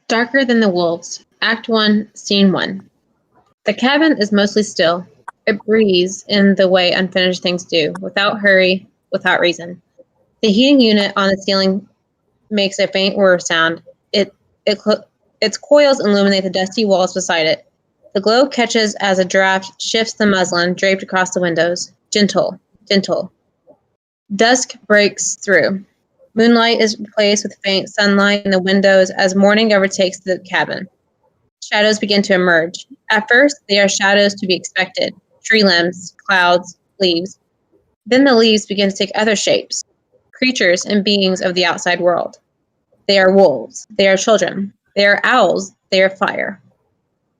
Darker than the wolves. Act 1, Scene 1. The cabin is mostly still. It breathes in the way unfinished things do, without hurry, without reason. The heating unit on the ceiling makes a faint whir sound. Its coils illuminate the dusty walls beside it. The glow catches as a draft shifts the muslin draped across the windows. Gentle, gentle. Dusk breaks through. Moonlight is replaced with faint sunlight in the windows as morning overtakes the cabin. Shadows begin to emerge. At first, they are shadows to be expected. Tree limbs, clouds, leaves. Then the leaves begin to take other shapes. Creatures and beings of the outside world. They are wolves. They are children. They are owls. They are fire.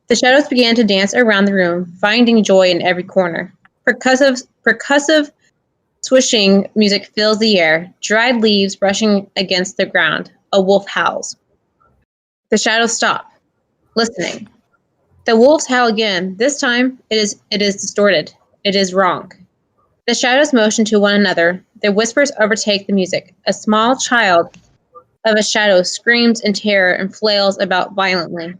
The shadows began to dance around the room, finding joy in every corner. Percussive swishing music fills the air, dried leaves brushing against the ground. A wolf howls. The shadows stop, listening. The wolves howl again. This time, it is distorted. It is wrong. The shadows motion to one another. Their whispers overtake the music. A small child of a shadow screams in terror and flails about violently.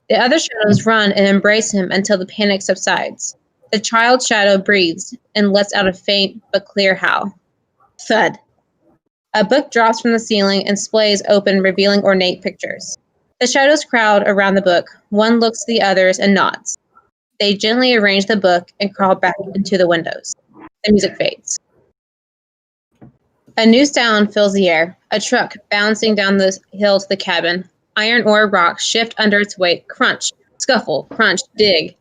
The other shadows run and embrace him until the panic subsides. The child shadow breathes and lets out a faint but clear howl. Thud. A book drops from the ceiling and splays open, revealing ornate pictures. The shadows crowd around the book. One looks at the others and nods. They gently arrange the book and crawl back into the windows. The music fades. A new sound fills the air. A truck bouncing down the hill to the cabin. Iron ore rocks shift under its weight. Crunch, scuffle, crunch, dig.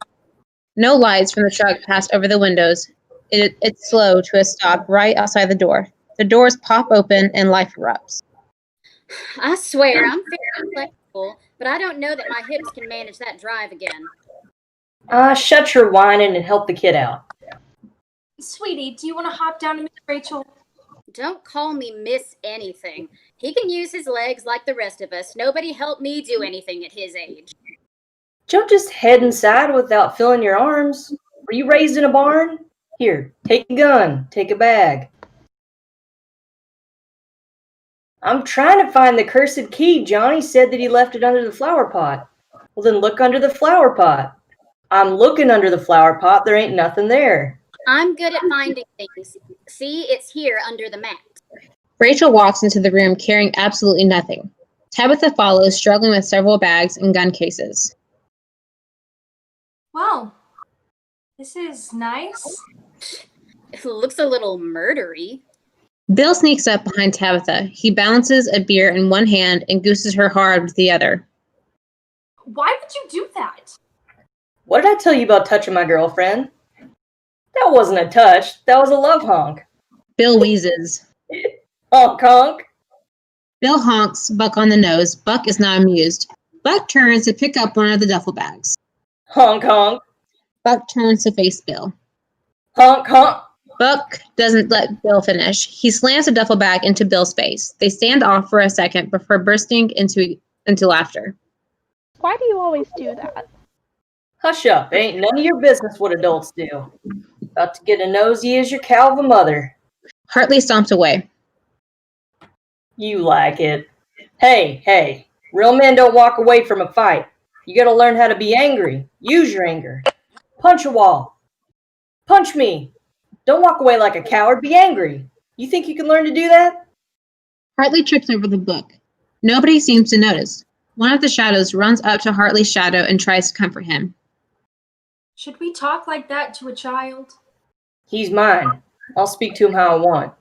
No lights from the truck pass over the windows. It's slow to a stop right outside the door. The doors pop open and life erupts. I swear, I'm very flexible, but I don't know that my hips can manage that drive again. Shut your whining and help the kid out. Sweetie, do you want to hop down to Miss Rachel? Don't call me Miss anything. He can use his legs like the rest of us. Nobody helped me do anything at his age. Don't just head inside without filling your arms. Were you raised in a barn? Here, take a gun, take a bag. I'm trying to find the cursed key. Johnny said that he left it under the flower pot. Well, then look under the flower pot. I'm looking under the flower pot. There ain't nothing there. I'm good at finding things. See, it's here under the mat. Rachel walks into the room carrying absolutely nothing. Tabitha follows, struggling with several bags and gun cases. Well, this is nice. It looks a little murdery. Bill sneaks up behind Tabitha. He balances a beer in one hand and gooses her hard with the other. Why would you do that? What did I tell you about touching my girlfriend? That wasn't a touch. That was a love honk. Bill wheezes. Honk, honk. Bill honks Buck on the nose. Buck is not amused. Buck turns to pick up one of the duffel bags. Honk, honk. Buck turns to face Bill. Honk, honk. Buck doesn't let Bill finish. He slams the duffel bag into Bill's face. They stand off for a second before bursting into laughter. Why do you always do that? Hush up. Ain't none of your business what adults do. About to get a nosy as your cow of a mother. Hartley stomps away. You like it. Hey. Real men don't walk away from a fight. You gotta learn how to be angry. Use your anger. Punch a wall. Punch me. Don't walk away like a coward. Be angry. You think you can learn to do that? Hartley trips over the book. Nobody seems to notice. One of the shadows runs up to Hartley's shadow and tries to comfort him. Should we talk like that to a child? He's mine. I'll speak to him how I want.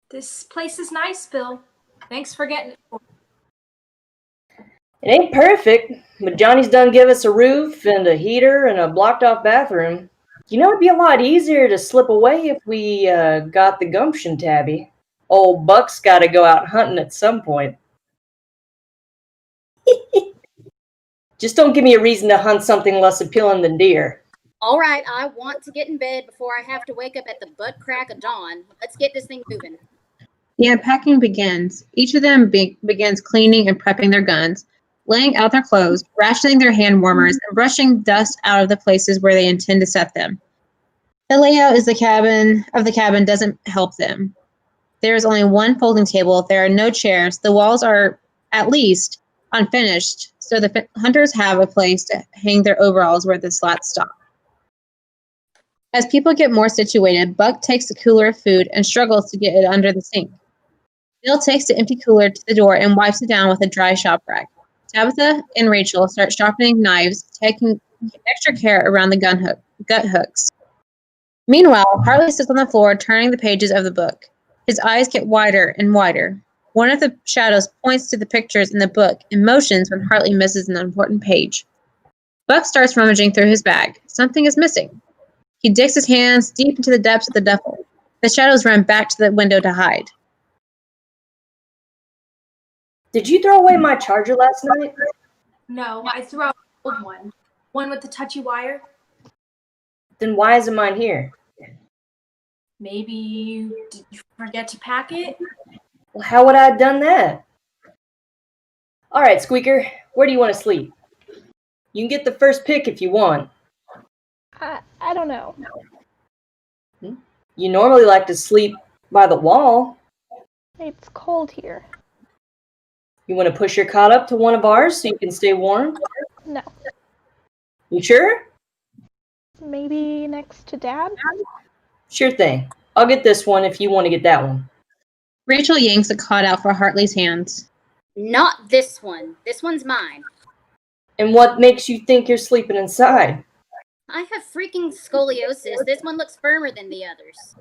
This place is nice, Bill. Thanks for getting it for me. It ain't perfect, but Johnny's done give us a roof and a heater and a blocked-off bathroom. You know, it'd be a lot easier to slip away if we got the gumption, Tabby. Old Buck's got to go out hunting at some point. Just don't give me a reason to hunt something less appealing than deer. All right, I want to get in bed before I have to wake up at the butt crack of dawn. Let's get this thing moving. The unpacking begins. Each of them begins cleaning and prepping their guns, laying out their clothes, rationing their hand warmers, and brushing dust out of the places where they intend to set them. The layout of the cabin doesn't help them. There is only one folding table. There are no chairs. The walls are, at least, unfinished, so the hunters have a place to hang their overalls where the slats stop. As people get more situated, Buck takes the cooler of food and struggles to get it under the sink. Bill takes the empty cooler to the door and wipes it down with a dry shop rag. Tabitha and Rachel start sharpening knives, taking extra care around the gut hooks. Meanwhile, Hartley sits on the floor turning the pages of the book. His eyes get wider and wider. One of the shadows points to the pictures in the book and motions when Hartley misses an important page. Buck starts rummaging through his bag. Something is missing. He digs his hands deep into the depths of the duffel. The shadows run back to the window to hide. Did you throw away my charger last night? No, I threw out the old one. One with the touchy wire. Then why isn't mine here? Maybe did you forget to pack it? Well, how would I have done that? All right, Squeaker, where do you want to sleep? You can get the first pick if you want. I don't know. You normally like to sleep by the wall. It's cold here. You want to push your cot up to one of ours so you can stay warm? No. You sure? Maybe next to Dad? Sure thing. I'll get this one if you want to get that one. Rachel yanks a cot out for Hartley's hands. Not this one. This one's mine. And what makes you think you're sleeping inside? I have freaking scoliosis. This one looks firmer than the others.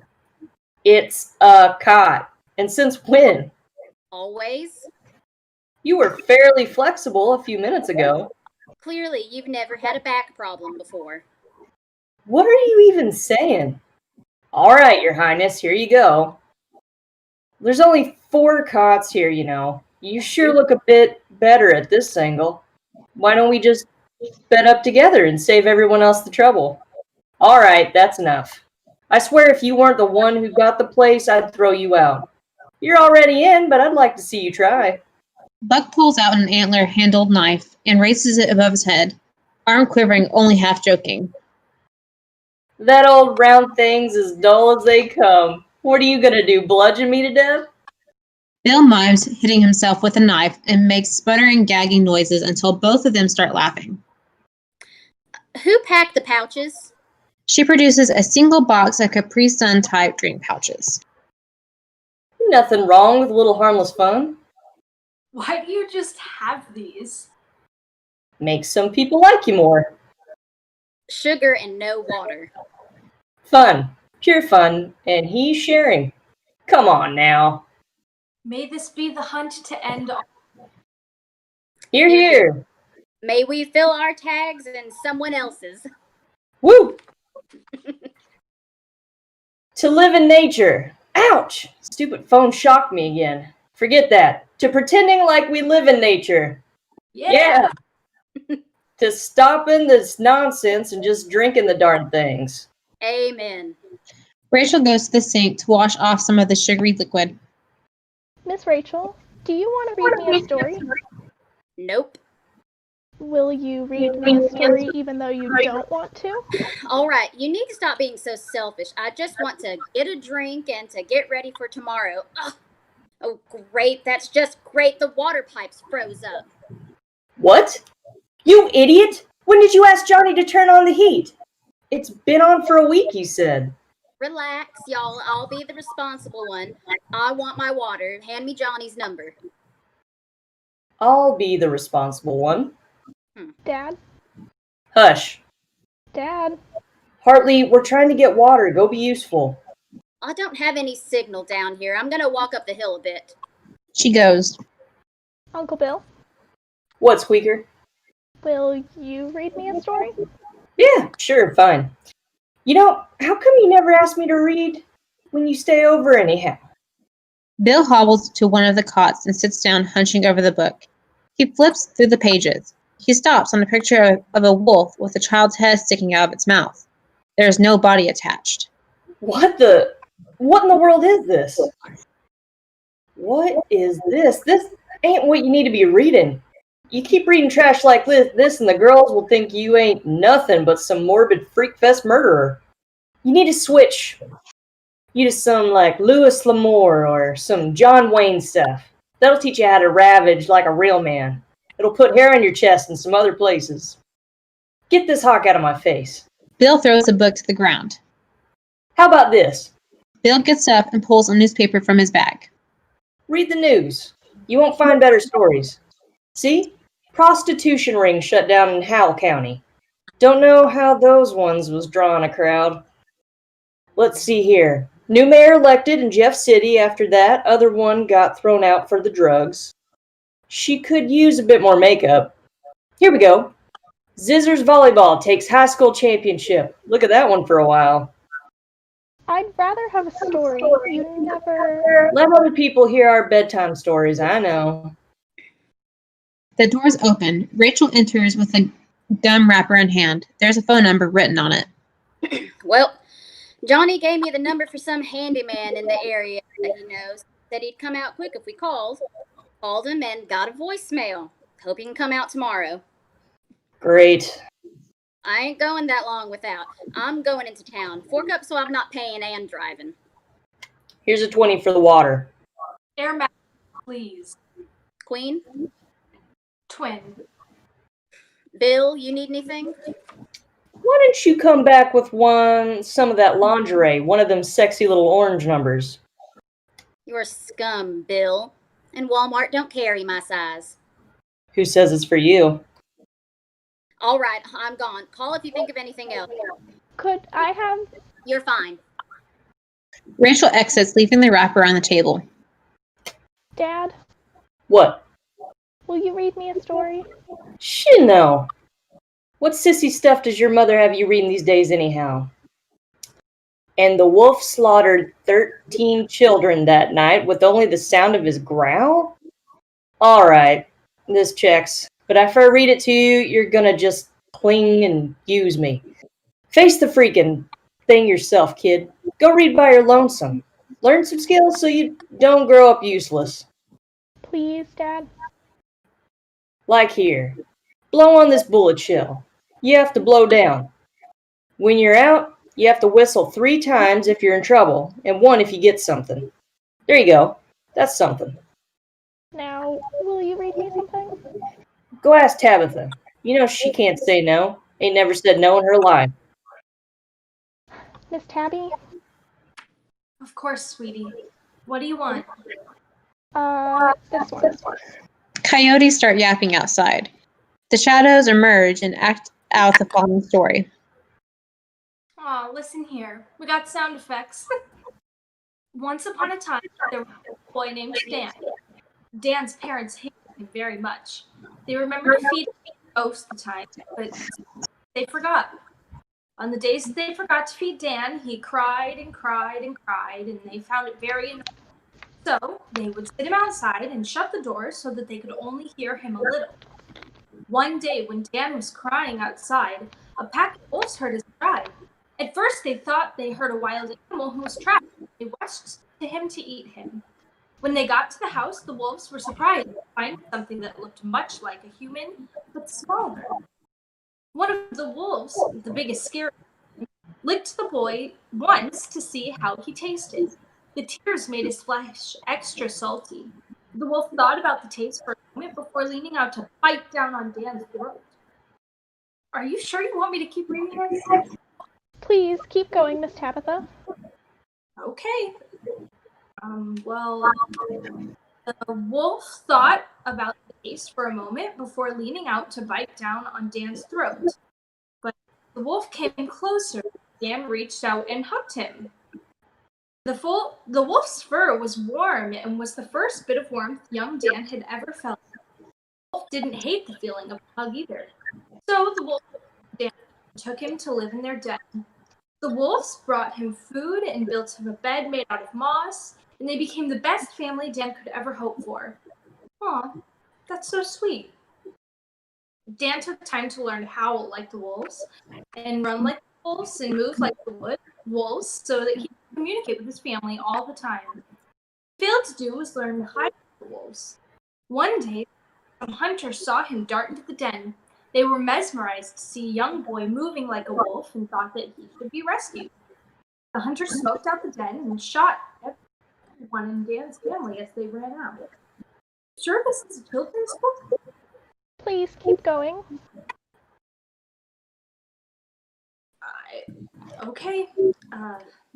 It's a cot. And since when? Always? You were fairly flexible a few minutes ago. Clearly, you've never had a back problem before. What are you even saying? All right, Your Highness, here you go. There's only 4 cots here, you know. You sure look a bit better at this angle. Why don't we just bed up together and save everyone else the trouble? All right, that's enough. I swear if you weren't the one who got the place, I'd throw you out. You're already in, but I'd like to see you try. Buck pulls out an antler-handled knife and raises it above his head, arm quivering, only half joking. That old round thing's as dull as they come. What are you gonna do, bludgeon me to death? Bill mimes hitting himself with a knife and makes sputtering, gagging noises until both of them start laughing. Who packed the pouches? She produces a single box of Capri Sun-type drink pouches. Nothing wrong with a little harmless fun. Why do you just have these? Makes some people like you more. Sugar and no water. Fun. Pure fun. And he's sharing. Come on now. May this be the hunt to end all. Here, here. May we fill our tags and someone else's. Woo! To live in nature. Ouch! Stupid phone shocked me again. Forget that. To pretending like we live in nature. Yeah! To stopping this nonsense and just drinking the darn things. Amen. Rachel goes to the sink to wash off some of the sugary liquid. Miss Rachel, do you want to read me a story? Nope. Will you read me a story even though you don't want to? All right, you need to stop being so selfish. I just want to get a drink and to get ready for tomorrow. Ugh. Oh, great. That's just great. The water pipes froze up. What? You idiot! When did you ask Johnny to turn on the heat? It's been on for a week, you said. Relax, y'all. I'll be the responsible one. I want my water. Hand me Johnny's number. I'll be the responsible one. Dad? Hush. Dad? Hartley, we're trying to get water. Go be useful. I don't have any signal down here. I'm going to walk up the hill a bit. She goes. Uncle Bill? What, Squeaker? Will you read me a story? Yeah, sure, fine. You know, how come you never asked me to read when you stay over anyhow? Bill hobbles to one of the cots and sits down, hunching over the book. He flips through the pages. He stops on a picture of a wolf with a child's head sticking out of its mouth. There is no body attached. What in the world is this? What is this? This ain't what you need to be reading. You keep reading trash like this and the girls will think you ain't nothing but some morbid freak-fest murderer. You need to switch you to some like Louis L'Amour or some John Wayne stuff. That'll teach you how to ravage like a real man. It'll put hair on your chest and some other places. Get this hawk out of my face. Bill throws a book to the ground. How about this? Bill gets up and pulls a newspaper from his bag. Read the news. You won't find better stories. See? Prostitution ring shut down in Howell County. Don't know how those ones was drawing a crowd. Let's see here. New mayor elected in Jeff City. After that, other one got thrown out for the drugs. She could use a bit more makeup. Here we go. Zizzers volleyball takes high school championship. Look at that one for a while. I'd rather have a story. You never... Let other people hear our bedtime stories, I know. The doors open. Rachel enters with a gum wrapper in hand. There's a phone number written on it. Well, Johnny gave me the number for some handyman in the area that he knows. Said he'd come out quick if we called. Called him and got a voicemail. Hope he can come out tomorrow. Great. I ain't going that long without. I'm going into town. Fork up so I'm not paying and driving. Here's a 20 for the water. Air Max, please. Queen? Twin. Bill, you need anything? Why don't you come back with some of that lingerie, one of them sexy little orange numbers? You're scum, Bill. And Walmart don't carry my size. Who says it's for you? All right, I'm gone. Call if you think of anything else. Could I have... You're fine. Rachel exits, leaving the wrapper on the table. Dad, What? will you read me a story? Shit, no. What sissy stuff does your mother have you reading these days anyhow? And the wolf slaughtered 13 children that night with only the sound of his growl? All right, this checks. But if I read it to you, you're gonna just cling and use me. Face the freaking thing yourself, kid. Go read by your lonesome. Learn some skills so you don't grow up useless. Please, Dad. Like here. Blow on this bullet shell. You have to blow down. When you're out, you have to whistle 3 times if you're in trouble, and 1 if you get something. There you go. That's something. Now, will you read me something? Go ask Tabitha. You know she can't say no. Ain't never said no in her life. Miss Tabby? Of course, sweetie. What do you want? This one. Coyotes start yapping outside. The shadows emerge and act out the following story. Aw, listen here. We got sound effects. Once upon a time, there was a boy named Dan. Dan's parents hated him very much. They remembered to feed him most of the time, but they forgot. On the days that they forgot to feed Dan, he cried and cried and cried, and they found it very annoying. So they would sit him outside and shut the door so that they could only hear him a little. One day when Dan was crying outside, a pack of wolves heard his cry. At first they thought they heard a wild animal who was trapped. They rushed to him to eat him. When they got to the house, the wolves were surprised to find something that looked much like a human, but smaller. One of the wolves, the biggest scary, licked the boy once to see how he tasted. The tears made his flesh extra salty. The wolf thought about the taste for a moment before leaning out to bite down on Dan's throat. Are you sure you want me to keep reading this? Please, keep going, Miss Tabitha. Okay. Well, the wolf thought about the taste for a moment before leaning out to bite down on Dan's throat. But the wolf came closer. Dan reached out and hugged him. The wolf's fur was warm and was the first bit of warmth young Dan had ever felt. The wolf didn't hate the feeling of a hug either. So the wolf Dan took him to live in their den. The wolves brought him food and built him a bed made out of moss, and they became the best family Dan could ever hope for. Aw, that's so sweet. Dan took time to learn to howl like the wolves, and run like the wolves, and move like the wolves, so that he could communicate with his family all the time. failed to do was learn to hide from the wolves. One day, some hunters saw him dart into the den. They were mesmerized to see a young boy moving like a wolf and thought that he should be rescued. The hunters smoked out the den and shot everyone in Dan's family as they ran out. Sure, this is a children's book? Please keep going. Okay.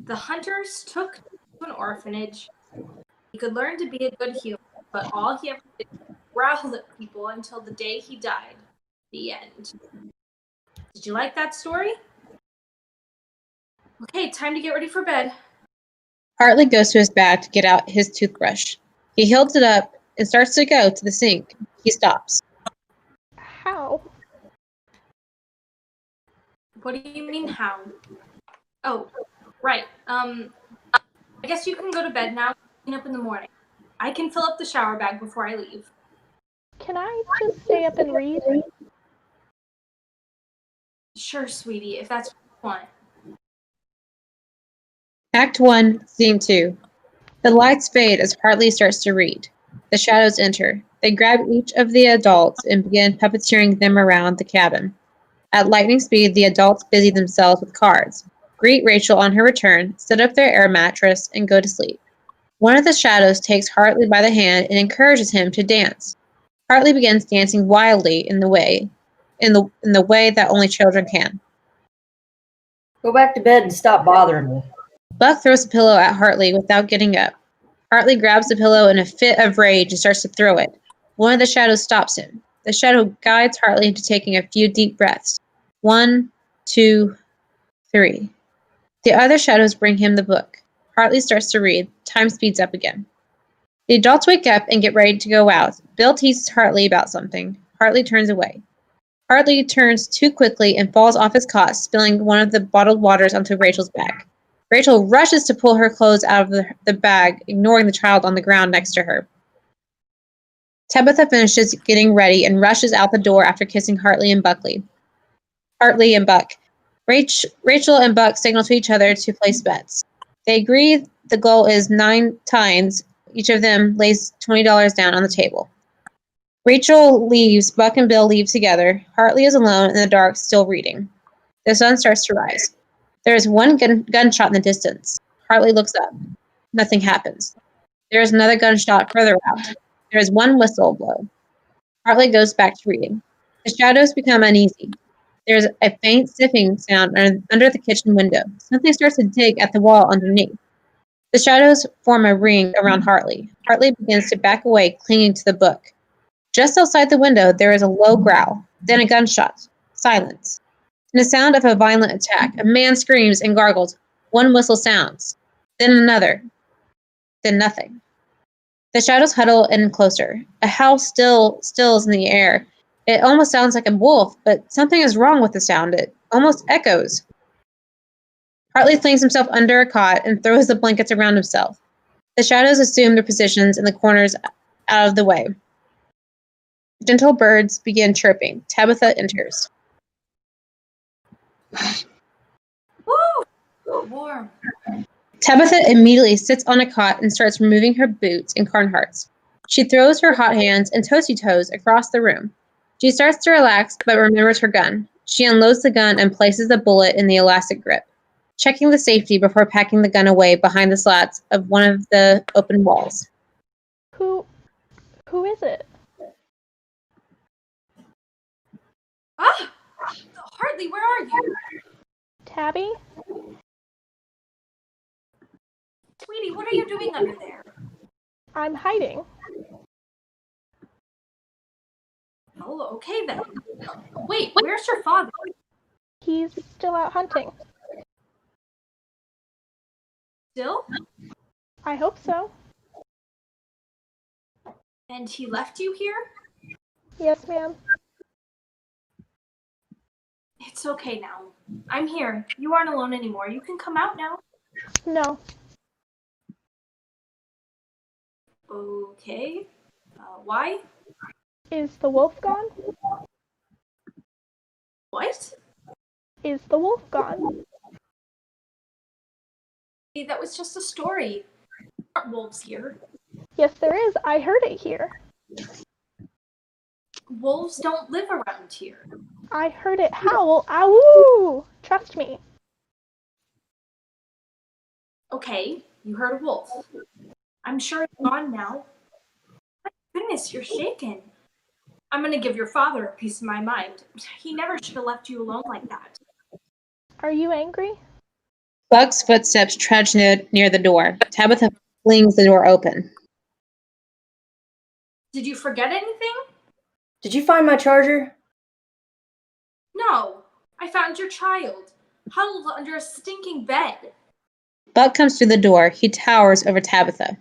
The hunters took him to an orphanage. He could learn to be a good healer, but all he ever did was growl at people until the day he died. The end. Did you like that story? Okay, time to get ready for bed. Hartley goes to his bag to get out his toothbrush. He holds it up and starts to go to the sink. He stops. How? What do you mean, how? Oh, right. I guess you can go to bed now. Clean up in the morning. I can fill up the shower bag before I leave. Can I just stay up and read? Sure, sweetie, if that's what you want. Act 1, Scene 2. The lights fade as Hartley starts to read. The shadows enter. They grab each of the adults and begin puppeteering them around the cabin. At lightning speed, the adults busy themselves with cards, greet Rachel on her return, set up their air mattress, and go to sleep. One of the shadows takes Hartley by the hand and encourages him to dance. Hartley begins dancing wildly in the way that only children can. Go back to bed and stop bothering me. Buck throws a pillow at Hartley without getting up. Hartley grabs the pillow in a fit of rage and starts to throw it. One of the shadows stops him. The shadow guides Hartley into taking a few deep breaths. 1, 2, 3. The other shadows bring him the book. Hartley starts to read. Time speeds up again. The adults wake up and get ready to go out. Bill teases Hartley about something. Hartley turns away. Hartley turns too quickly and falls off his cot, spilling one of the bottled waters onto Rachel's bag. Rachel rushes to pull her clothes out of the bag, ignoring the child on the ground next to her. Tabitha finishes getting ready and rushes out the door after kissing Hartley and Buck. Rachel and Buck signal to each other to place bets. They agree the goal is 9 times. Each of them lays $20 down on the table. Rachel leaves. Buck and Bill leave together. Hartley is alone in the dark, still reading. The sun starts to rise. There is one gunshot in the distance. Hartley looks up. Nothing happens. There is another gunshot further out. There is one whistle blow. Hartley goes back to reading. The shadows become uneasy. There is a faint sniffing sound under the kitchen window. Something starts to dig at the wall underneath. The shadows form a ring around Hartley. Hartley begins to back away, clinging to the book. Just outside the window, there is a low growl, then a gunshot. Silence. And the sound of a violent attack. A man screams and gargles. One whistle sounds. Then another. Then nothing. The shadows huddle in closer. A howl stills in the air. It almost sounds like a wolf, but something is wrong with the sound. It almost echoes. Hartley flings himself under a cot and throws the blankets around himself. The shadows assume their positions in the corners out of the way. Gentle birds begin chirping. Tabitha enters. Woo! Warm. Tabitha immediately sits on a cot and starts removing her boots and Carhartts. She throws her hot hands and toasty toes across the room. She starts to relax, but remembers her gun. She unloads the gun and places the bullet in the elastic grip, checking the safety before packing the gun away behind the slats of one of the open walls. Who is it? Ah! Hartley, where are you? Tabby? Sweetie, what are you doing under there? I'm hiding. Oh, okay then. Wait, where's your father? He's still out hunting. Still? I hope so. And he left you here? Yes, ma'am. It's okay now. I'm here. You aren't alone anymore. You can come out now. No. Okay. Why? Is the wolf gone? What? Is the wolf gone? That was just a story. aren't wolves here. Yes, there is. I heard it here. Wolves don't live around here. I heard it howl. Ow! Trust me. Okay, you heard a wolf. I'm sure it's gone now. My goodness, you're shaken. I'm gonna give your father a piece of my mind. He never should have left you alone like that. Are you angry? Buck's footsteps trudge near the door. Tabitha flings the door open. Did you forget anything? Did you find my charger? No, I found your child, huddled under a stinking bed. Buck comes through the door. He towers over Tabitha.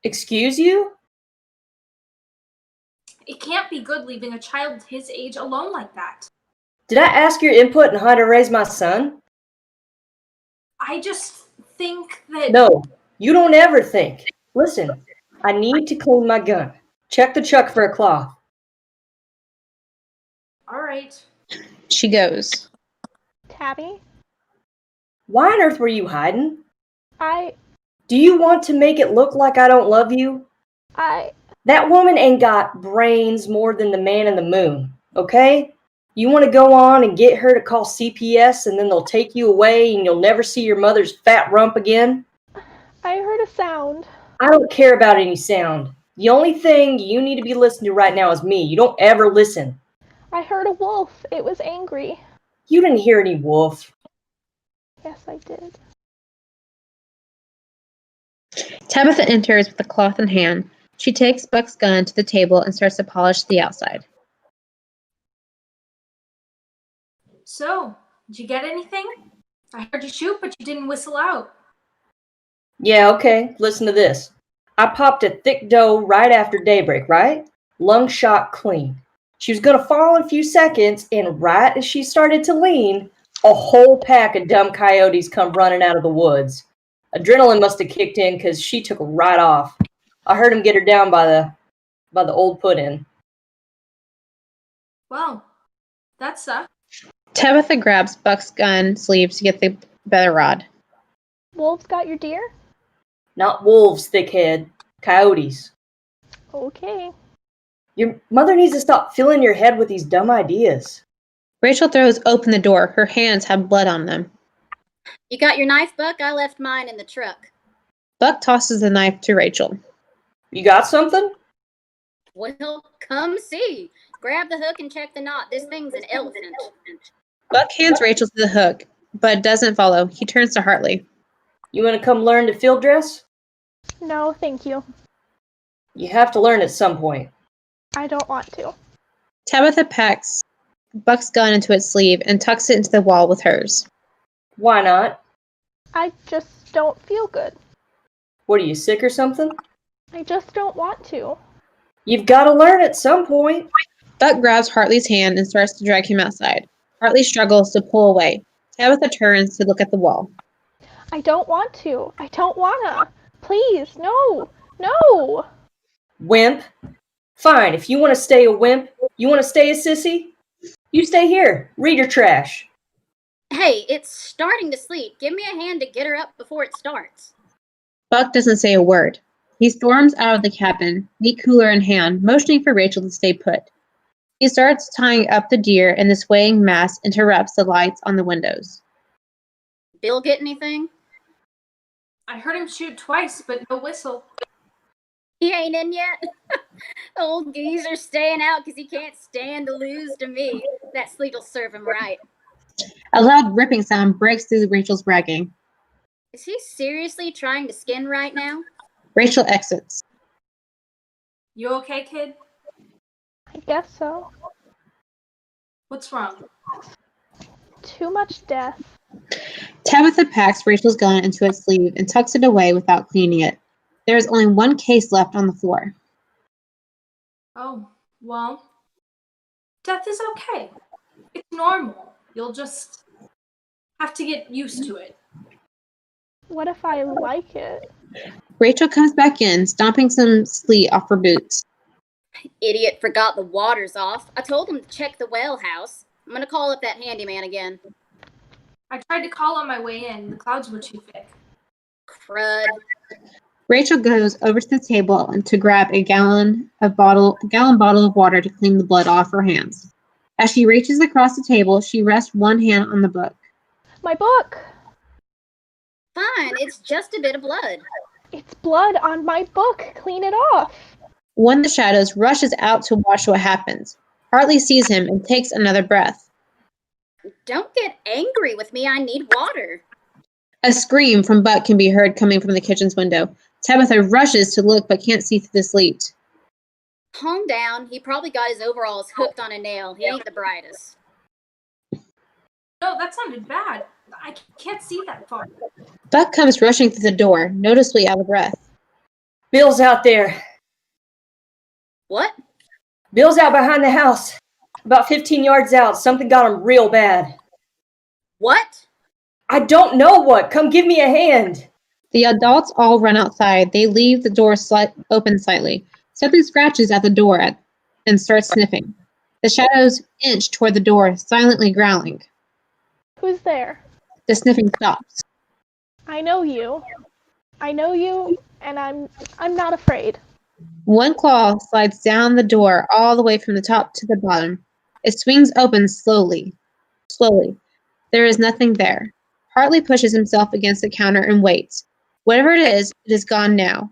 Excuse you? It can't be good leaving a child his age alone like that. Did I ask your input on how to raise my son? I just think that... No, you don't ever think. Listen, I need to clean my gun. Check the chuck for a cloth. All right. She goes. Tabby? Why on earth were you hiding? I... Do you want to make it look like I don't love you? That woman ain't got brains more than the man in the moon, okay? You want to go on and get her to call CPS and then they'll take you away and you'll never see your mother's fat rump again? I heard a sound. I don't care about any sound. The only thing you need to be listening to right now is me. You don't ever listen. I heard a wolf. It was angry. You didn't hear any wolf. Yes, I did. Tabitha enters with a cloth in hand. She takes Buck's gun to the table and starts to polish the outside. So, did you get anything? I heard you shoot, but you didn't whistle out. Yeah, okay. Listen to this. I popped a thick doe right after daybreak, right? Lung shot clean. She was going to fall in a few seconds, and right as she started to lean, a whole pack of dumb coyotes come running out of the woods. Adrenaline must have kicked in because she took right off. I heard him get her down by the old put-in. Well, that sucks. Tabitha grabs Buck's gun sleeve to get the better rod. Wolves got your deer? Not wolves, thickhead. Coyotes. Okay. Your mother needs to stop filling your head with these dumb ideas. Rachel throws open the door. Her hands have blood on them. You got your knife, Buck? I left mine in the truck. Buck tosses the knife to Rachel. You got something? Well, come see. Grab the hook and check the knot. This thing's an elephant. Buck hands Rachel to the hook, but doesn't follow. He turns to Hartley. You want to come learn to field dress? No, thank you. You have to learn at some point. I don't want to. Tabitha packs Buck's gun into its sleeve and tucks it into the wall with hers. Why not? I just don't feel good. What, are you sick or something? I just don't want to. You've got to learn at some point. Buck grabs Hartley's hand and starts to drag him outside. Hartley struggles to pull away. Tabitha turns to look at the wall. I don't want to. I don't wanna. Please, no. No. Wimp. Fine, if you want to stay a wimp, you want to stay a sissy, you stay here. Read your trash. Hey, it's starting to sleep. Give me a hand to get her up before it starts. Buck doesn't say a word. He storms out of the cabin, meat cooler in hand, motioning for Rachel to stay put. He starts tying up the deer, and the swaying mass interrupts the lights on the windows. Bill get anything? I heard him shoot twice, but no whistle. He ain't in yet? Old geezer's staying out because he can't stand to lose to me. That sleep'll serve him right. A loud ripping sound breaks through Rachel's bragging. Is he seriously trying to skin right now? Rachel exits. You okay, kid? I guess so. What's wrong? Too much death. Tabitha packs Rachel's gun into its sleeve and tucks it away without cleaning it. There is only one case left on the floor. Oh, well, death is okay. It's normal. You'll just have to get used to it. What if I like it? Rachel comes back in, stomping some sleet off her boots. Idiot forgot the water's off. I told him to check the well house. I'm gonna call up that handyman again. I tried to call on my way in. The clouds were too thick. Crud. Rachel goes over to the table and to grab a gallon bottle of water to clean the blood off her hands. As she reaches across the table, she rests one hand on the book. My book! Fine, it's just a bit of blood. It's blood on my book. Clean it off. One of the shadows rushes out to watch what happens. Hartley sees him and takes another breath. Don't get angry with me. I need water. A scream from Buck can be heard coming from the kitchen's window. Tabitha rushes to look but can't see through the sleet. Calm down. He probably got his overalls hooked on a nail. He ain't the brightest. No, that sounded bad. I can't see that far. Buck comes rushing through the door, noticeably out of breath. Bill's out there. What? Bill's out behind the house. About 15 yards out. Something got him real bad. What? I don't know what. Come give me a hand. The adults all run outside. They leave the door open slightly. Something scratches at the door and starts sniffing. The shadows inch toward the door, silently growling. Who's there? The sniffing stops. I know you. I know you, and I'm not afraid. One claw slides down the door all the way from the top to the bottom. It swings open slowly. There is nothing there. Hartley pushes himself against the counter and waits. Whatever it is gone now.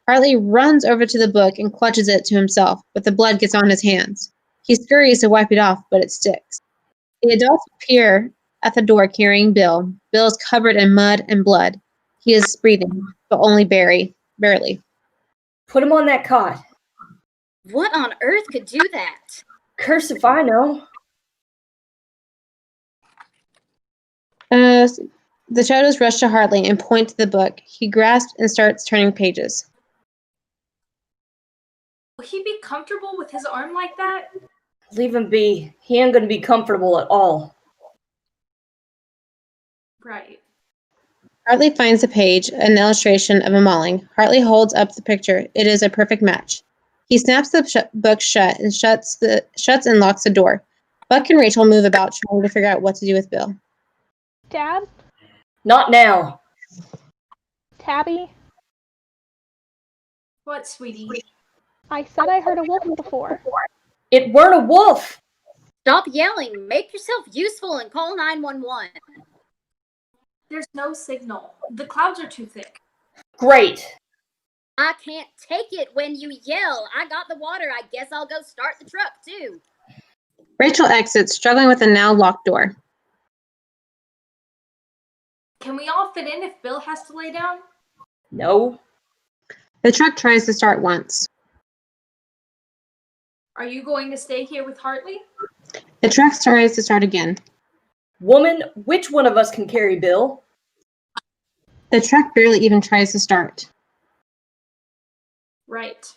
Hartley runs over to the book and clutches it to himself, but the blood gets on his hands. He scurries to wipe it off, but it sticks. The adults appear at the door carrying Bill. Bill is covered in mud and blood. He is breathing, but only barely. Put him on that cot. What on earth could do that? Curse if I know. The shadows rush to Hartley and point to the book. He grasps and starts turning pages. Will he be comfortable with his arm like that? Leave him be. He ain't gonna be comfortable at all. Right. Hartley finds the page, an illustration of a mauling. Hartley holds up the picture. It is a perfect match. He snaps the book shut and shuts and locks the door. Buck and Rachel move about, trying to figure out what to do with Bill. Dad? Not now. Tabby? What, sweetie? I said I heard a wolf before. It weren't a wolf. Stop yelling. Make yourself useful and call 911. There's no signal. The clouds are too thick. Great. I can't take it when you yell. I got the water. I guess I'll go start the truck, too. Rachel exits, struggling with the now locked door. Can we all fit in if Bill has to lay down? No. The truck tries to start once. Are you going to stay here with Hartley? The truck tries to start again. Woman, which one of us can carry Bill? The truck barely even tries to start. Right.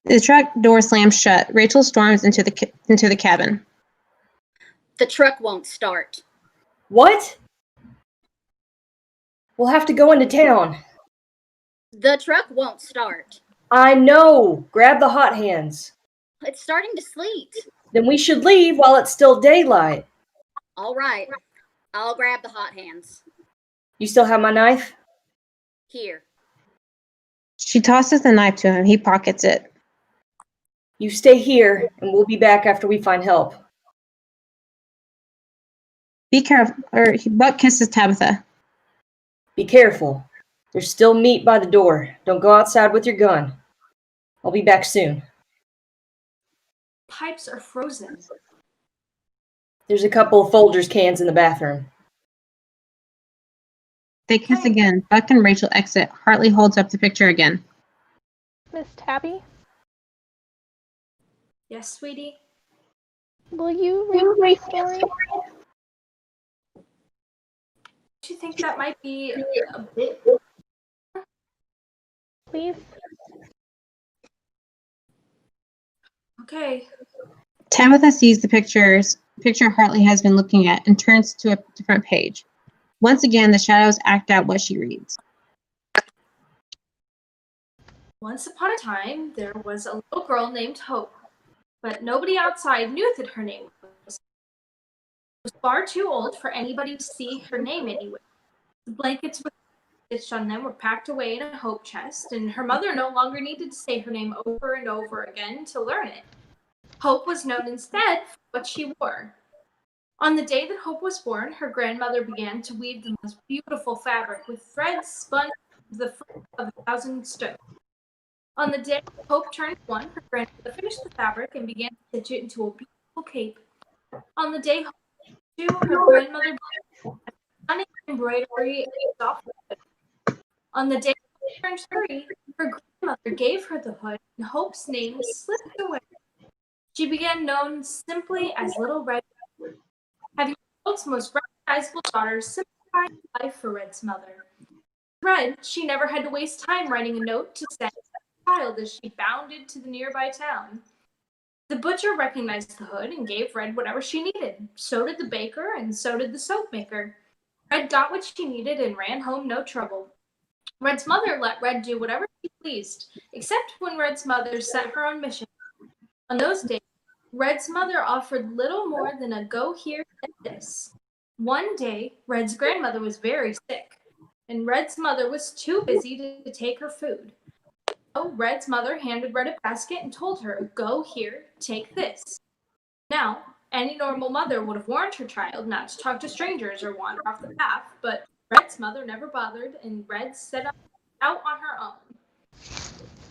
The truck door slams shut. Rachel storms into the cabin. The truck won't start. What? We'll have to go into town. The truck won't start. I know. Grab the hot hands. It's starting to sleet. Then we should leave while it's still daylight. All right. I'll grab the hot hands. You still have my knife? Here. She tosses the knife to him. He pockets it. You stay here, and we'll be back after we find help. Be careful. Buck kisses Tabitha. Be careful. There's still meat by the door. Don't go outside with your gun. I'll be back soon. Pipes are frozen. There's a couple of Folgers cans in the bathroom. They kiss again. Buck and Rachel exit. Hartley holds up the picture again. Miss Tabby? Yes, sweetie? Will you read my story? Do you think that might be a bit? Please? Okay. Tabitha sees the picture Hartley has been looking at and turns to a different page. Once again, the shadows act out what she reads. Once upon a time, there was a little girl named Hope, but nobody outside knew that her name was far too old for anybody to see her name anywhere. The blankets stitched on them were packed away in a hope chest, and her mother no longer needed to say her name over and over again to learn it. Hope was known instead for what she wore. On the day that Hope was born, her grandmother began to weave the most beautiful fabric with threads spun from the fruit of 1,000 stones. On the day Hope turned 1, her grandmother finished the fabric and began to stitch it into a beautiful cape. On the day Hope turned 2, her grandmother began stunning embroidery and soft hood. On the day Hope turned 3, her grandmother gave her the hood, and Hope's name slipped away. She began known simply as Little Red. Having Hope's most recognizable daughter simplified life for Red's mother. Red, she never had to waste time writing a note to send to the child as she bounded to the nearby town. The butcher recognized the hood and gave Red whatever she needed. So did the baker, and so did the soap maker. Red got what she needed and ran home no trouble. Red's mother let Red do whatever she pleased, except when Red's mother sent her on mission. On those days, Red's mother offered little more than a go here and this. One day, Red's grandmother was very sick, and Red's mother was too busy to take her food. So Red's mother handed Red a basket and told her, "Go here, take this." Now, any normal mother would have warned her child not to talk to strangers or wander off the path, but Red's mother never bothered, and Red set out on her own.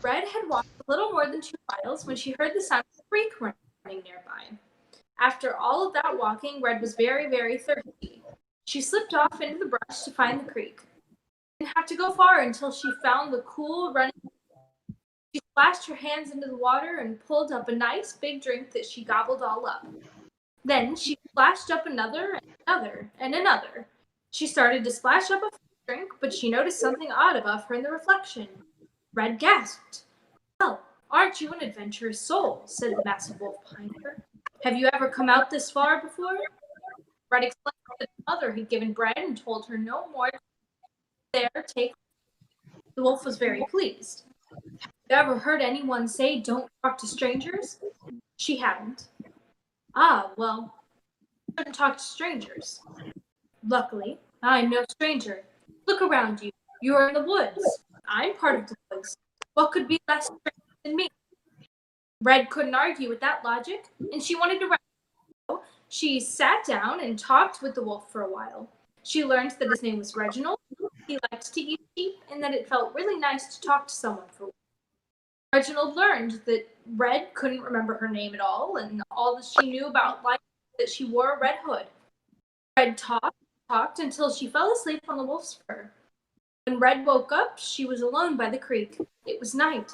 Red had walked a little more than 2 miles when she heard the sound of a creek running nearby. After all of that walking, Red was very, very thirsty. She slipped off into the brush to find the creek. She didn't have to go far until she found the cool running. She splashed her hands into the water and pulled up a nice big drink that she gobbled all up. Then she splashed up another and another and another. She started to splash up a drink, but she noticed something odd above her in the reflection. Red gasped. "Well, aren't you an adventurous soul?" said the massive wolf behind her. "Have you ever come out this far before?" Red explained that her mother had given bread and told her no more. There, take. The wolf was very pleased. "Have you ever heard anyone say don't talk to strangers?" She hadn't. "Ah, well, you shouldn't talk to strangers." "Luckily, I'm no stranger. Look around you. You are in the woods. I'm part of the woods. What could be less strange than me?" Red couldn't argue with that logic, and she wanted to rest. So she sat down and talked with the wolf for a while. She learned that his name was Reginald, he liked to eat sheep, and that it felt really nice to talk to someone for a while. Reginald learned that Red couldn't remember her name at all, and all that she knew about life was that she wore a red hood. Red talked until she fell asleep on the wolf's fur. When Red woke up, she was alone by the creek. It was night.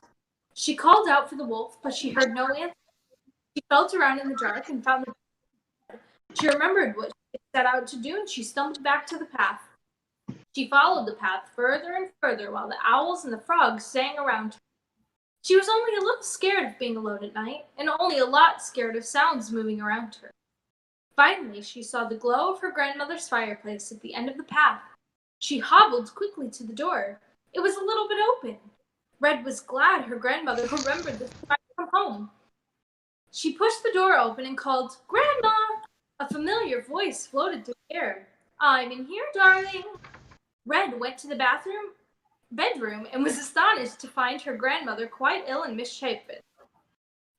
She called out for the wolf, but she heard no answer. She felt around in the dark and found the bed. She remembered what she set out to do, and she stumbled back to the path. She followed the path further and further while the owls and the frogs sang around her. She was only a little scared of being alone at night, and only a lot scared of sounds moving around her. Finally, she saw the glow of her grandmother's fireplace at the end of the path. She hobbled quickly to the door. It was a little bit open. Red was glad her grandmother remembered this time from home. She pushed the door open and called, "Grandma!" A familiar voice floated through the air. "I'm in here, darling." Red went to the bedroom and was astonished to find her grandmother quite ill and misshapen.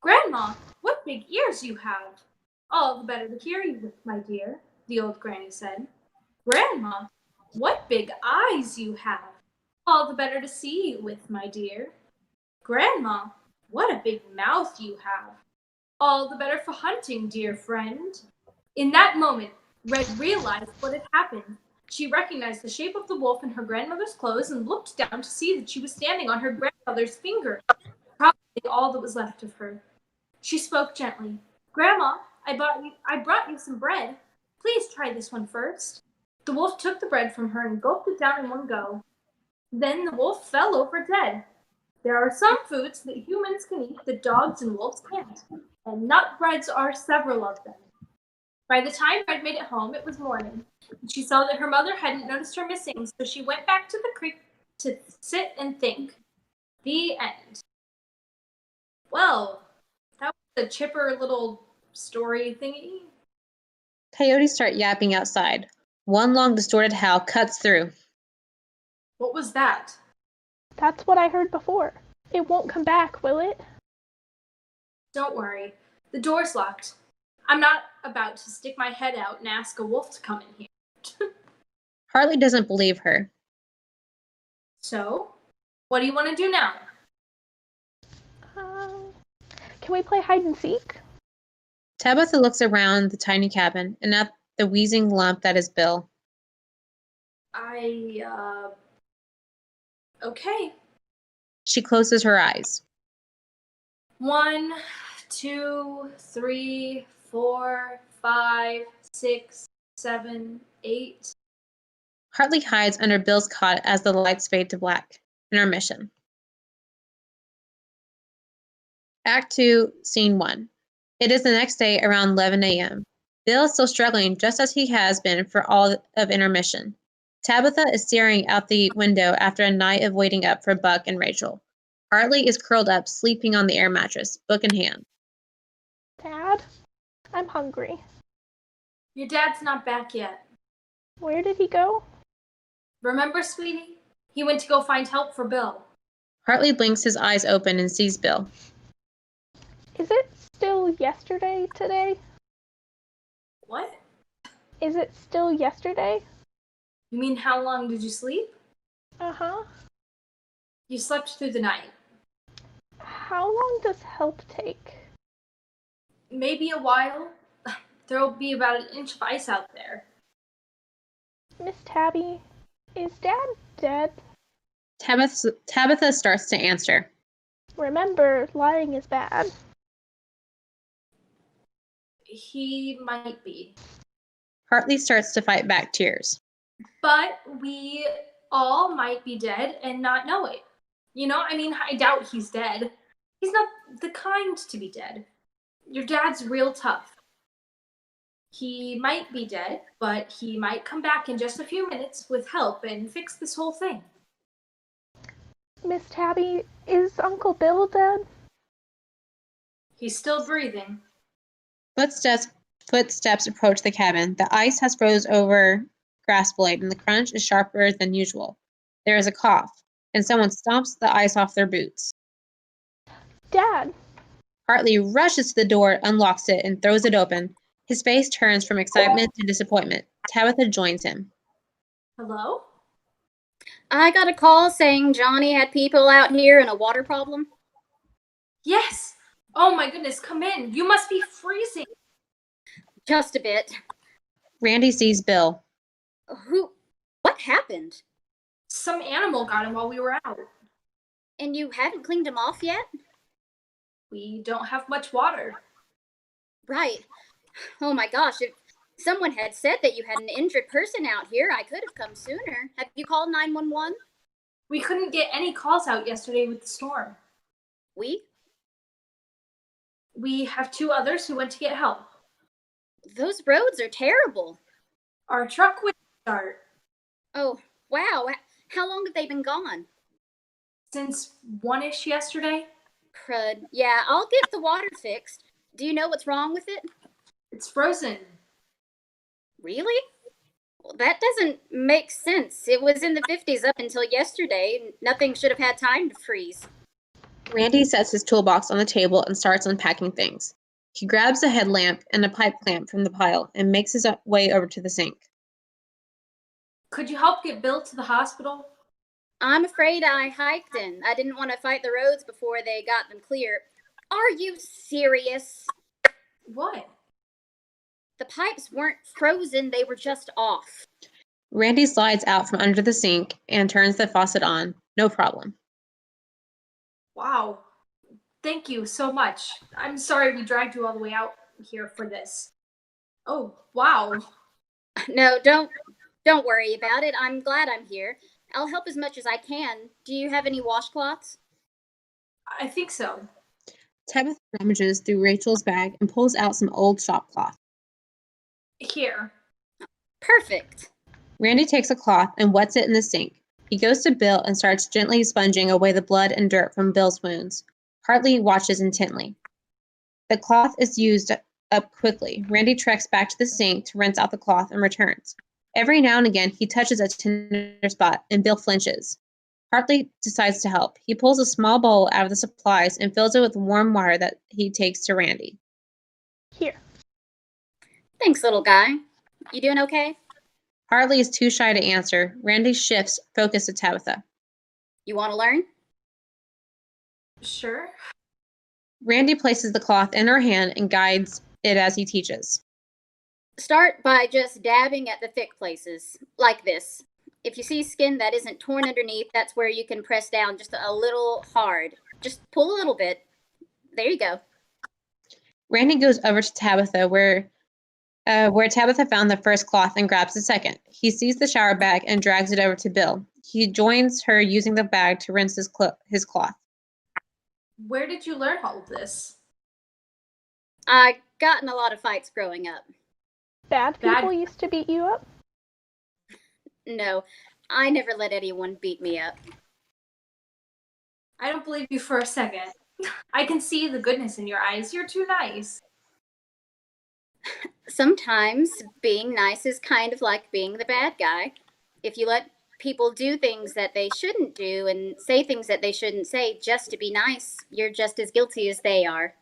"Grandma, what big ears you have!" "All the better to hear you with, my dear," the old granny said. "Grandma, what big eyes you have!" "All the better to see you with, my dear." "Grandma, what a big mouth you have!" "All the better for hunting, dear friend." In that moment, Red realized what had happened. She recognized the shape of the wolf in her grandmother's clothes and looked down to see that she was standing on her grandmother's finger, probably all that was left of her. She spoke gently. "Grandma, I brought you some bread. Please try this one first." The wolf took the bread from her and gulped it down in one go. Then the wolf fell over dead. There are some foods that humans can eat that dogs and wolves can't, and nut breads are several of them. By the time Red made it home, it was morning. She saw that her mother hadn't noticed her missing, so she went back to the creek to sit and think. The end. Well, that was a chipper little story thingy. Coyotes start yapping outside. One long, distorted howl cuts through. What was that? That's what I heard before. It won't come back, will it? Don't worry. The door's locked. I'm not about to stick my head out and ask a wolf to come in here. Hartley doesn't believe her. So, what do you want to do now? Can we play hide and seek? Tabitha looks around the tiny cabin and at the wheezing lump that is Bill. Okay. She closes her eyes. 1, 2, 3, 4, 5, 6, 7, 8. Hartley hides under Bill's cot as the lights fade to black. Intermission. Act 2, Scene 1. It is the next day around 11 a.m. Bill is still struggling just as he has been for all of intermission. Tabitha is staring out the window after a night of waiting up for Buck and Rachel. Hartley is curled up, sleeping on the air mattress, book in hand. Dad, I'm hungry. Your dad's not back yet. Where did he go? Remember, sweetie? He went to go find help for Bill. Hartley blinks his eyes open and sees Bill. Is it still yesterday today? What? Is it still yesterday? You mean how long did you sleep? Uh-huh. You slept through the night. How long does help take? Maybe a while. There'll be about an inch of ice out there. Miss Tabby, is Dad dead? Tabitha starts to answer. Remember, lying is bad. He might be. Hartley starts to fight back tears. But we all might be dead and not know it. You know, I mean, I doubt he's dead. He's not the kind to be dead. Your dad's real tough. He might be dead, but he might come back in just a few minutes with help and fix this whole thing. Miss Tabby, is Uncle Bill dead? He's still breathing. Footsteps approach the cabin. The ice has froze over grass blade, and the crunch is sharper than usual. There is a cough, and someone stomps the ice off their boots. Dad! Hartley rushes to the door, unlocks it, and throws it open. His face turns from excitement to disappointment. Tabitha joins him. Hello? I got a call saying Johnny had people out here and a water problem. Yes! Oh my goodness, come in. You must be freezing. Just a bit. Randy sees Bill. What happened? Some animal got him while we were out. And you haven't cleaned him off yet? We don't have much water. Right. Oh my gosh, if someone had said that you had an injured person out here, I could have come sooner. Have you called 911? We couldn't get any calls out yesterday with the storm. We have 2 others who went to get help. Those roads are terrible. Our truck wouldn't start. Oh, wow. How long have they been gone? Since 1-ish yesterday. Crud. Yeah, I'll get the water fixed. Do you know what's wrong with it? It's frozen. Really? Well, that doesn't make sense. It was in the 50s up until yesterday. Nothing should have had time to freeze. Randy sets his toolbox on the table and starts unpacking things. He grabs a headlamp and a pipe clamp from the pile and makes his way over to the sink. Could you help get Bill to the hospital? I'm afraid I hiked in. I didn't want to fight the roads before they got them clear. Are you serious? What? The pipes weren't frozen, they were just off. Randy slides out from under the sink and turns the faucet on. No problem. Wow. Thank you so much. I'm sorry we dragged you all the way out here for this. Oh, wow. No, don't worry about it. I'm glad I'm here. I'll help as much as I can. Do you have any washcloths? I think so. Tabitha rummages through Rachel's bag and pulls out some old shop cloth. Here. Perfect. Randy takes a cloth and wets it in the sink. He goes to Bill and starts gently sponging away the blood and dirt from Bill's wounds. Hartley watches intently. The cloth is used up quickly. Randy treks back to the sink to rinse out the cloth and returns. Every now and again, he touches a tender spot, and Bill flinches. Hartley decides to help. He pulls a small bowl out of the supplies and fills it with warm water that he takes to Randy. Here. Thanks, little guy. You doing okay? Hartley is too shy to answer. Randy shifts focus to Tabitha. You want to learn? Sure. Randy places the cloth in her hand and guides it as he teaches. Start by just dabbing at the thick places, like this. If you see skin that isn't torn underneath, that's where you can press down just a little hard. Just pull a little bit. There you go. Randy goes over to Tabitha where Tabitha found the first cloth and grabs the second. He sees the shower bag and drags it over to Bill. He joins her using the bag to rinse his cloth. Where did you learn all of this? I got in a lot of fights growing up. Bad people used to beat you up? No, I never let anyone beat me up. I don't believe you for a second. I can see the goodness in your eyes. You're too nice. Sometimes being nice is kind of like being the bad guy. If you let people do things that they shouldn't do and say things that they shouldn't say just to be nice, you're just as guilty as they are.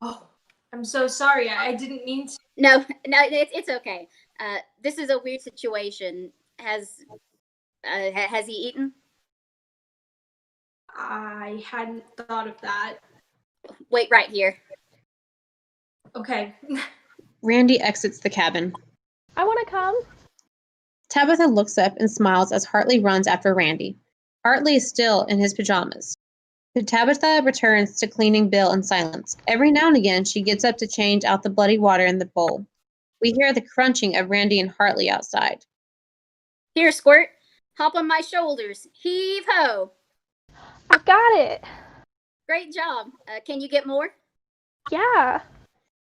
Oh, I'm so sorry. I didn't mean to. No, it's okay. This is a weird situation. Has he eaten? I hadn't thought of that. Wait right here. Okay. Randy exits the cabin. I want to come. Tabitha looks up and smiles as Hartley runs after Randy. Hartley is still in his pajamas. Tabitha returns to cleaning Bill in silence. Every now and again, she gets up to change out the bloody water in the bowl. We hear the crunching of Randy and Hartley outside. Here, Squirt. Hop on my shoulders. Heave ho. I got it. Great job. Can you get more? Yeah.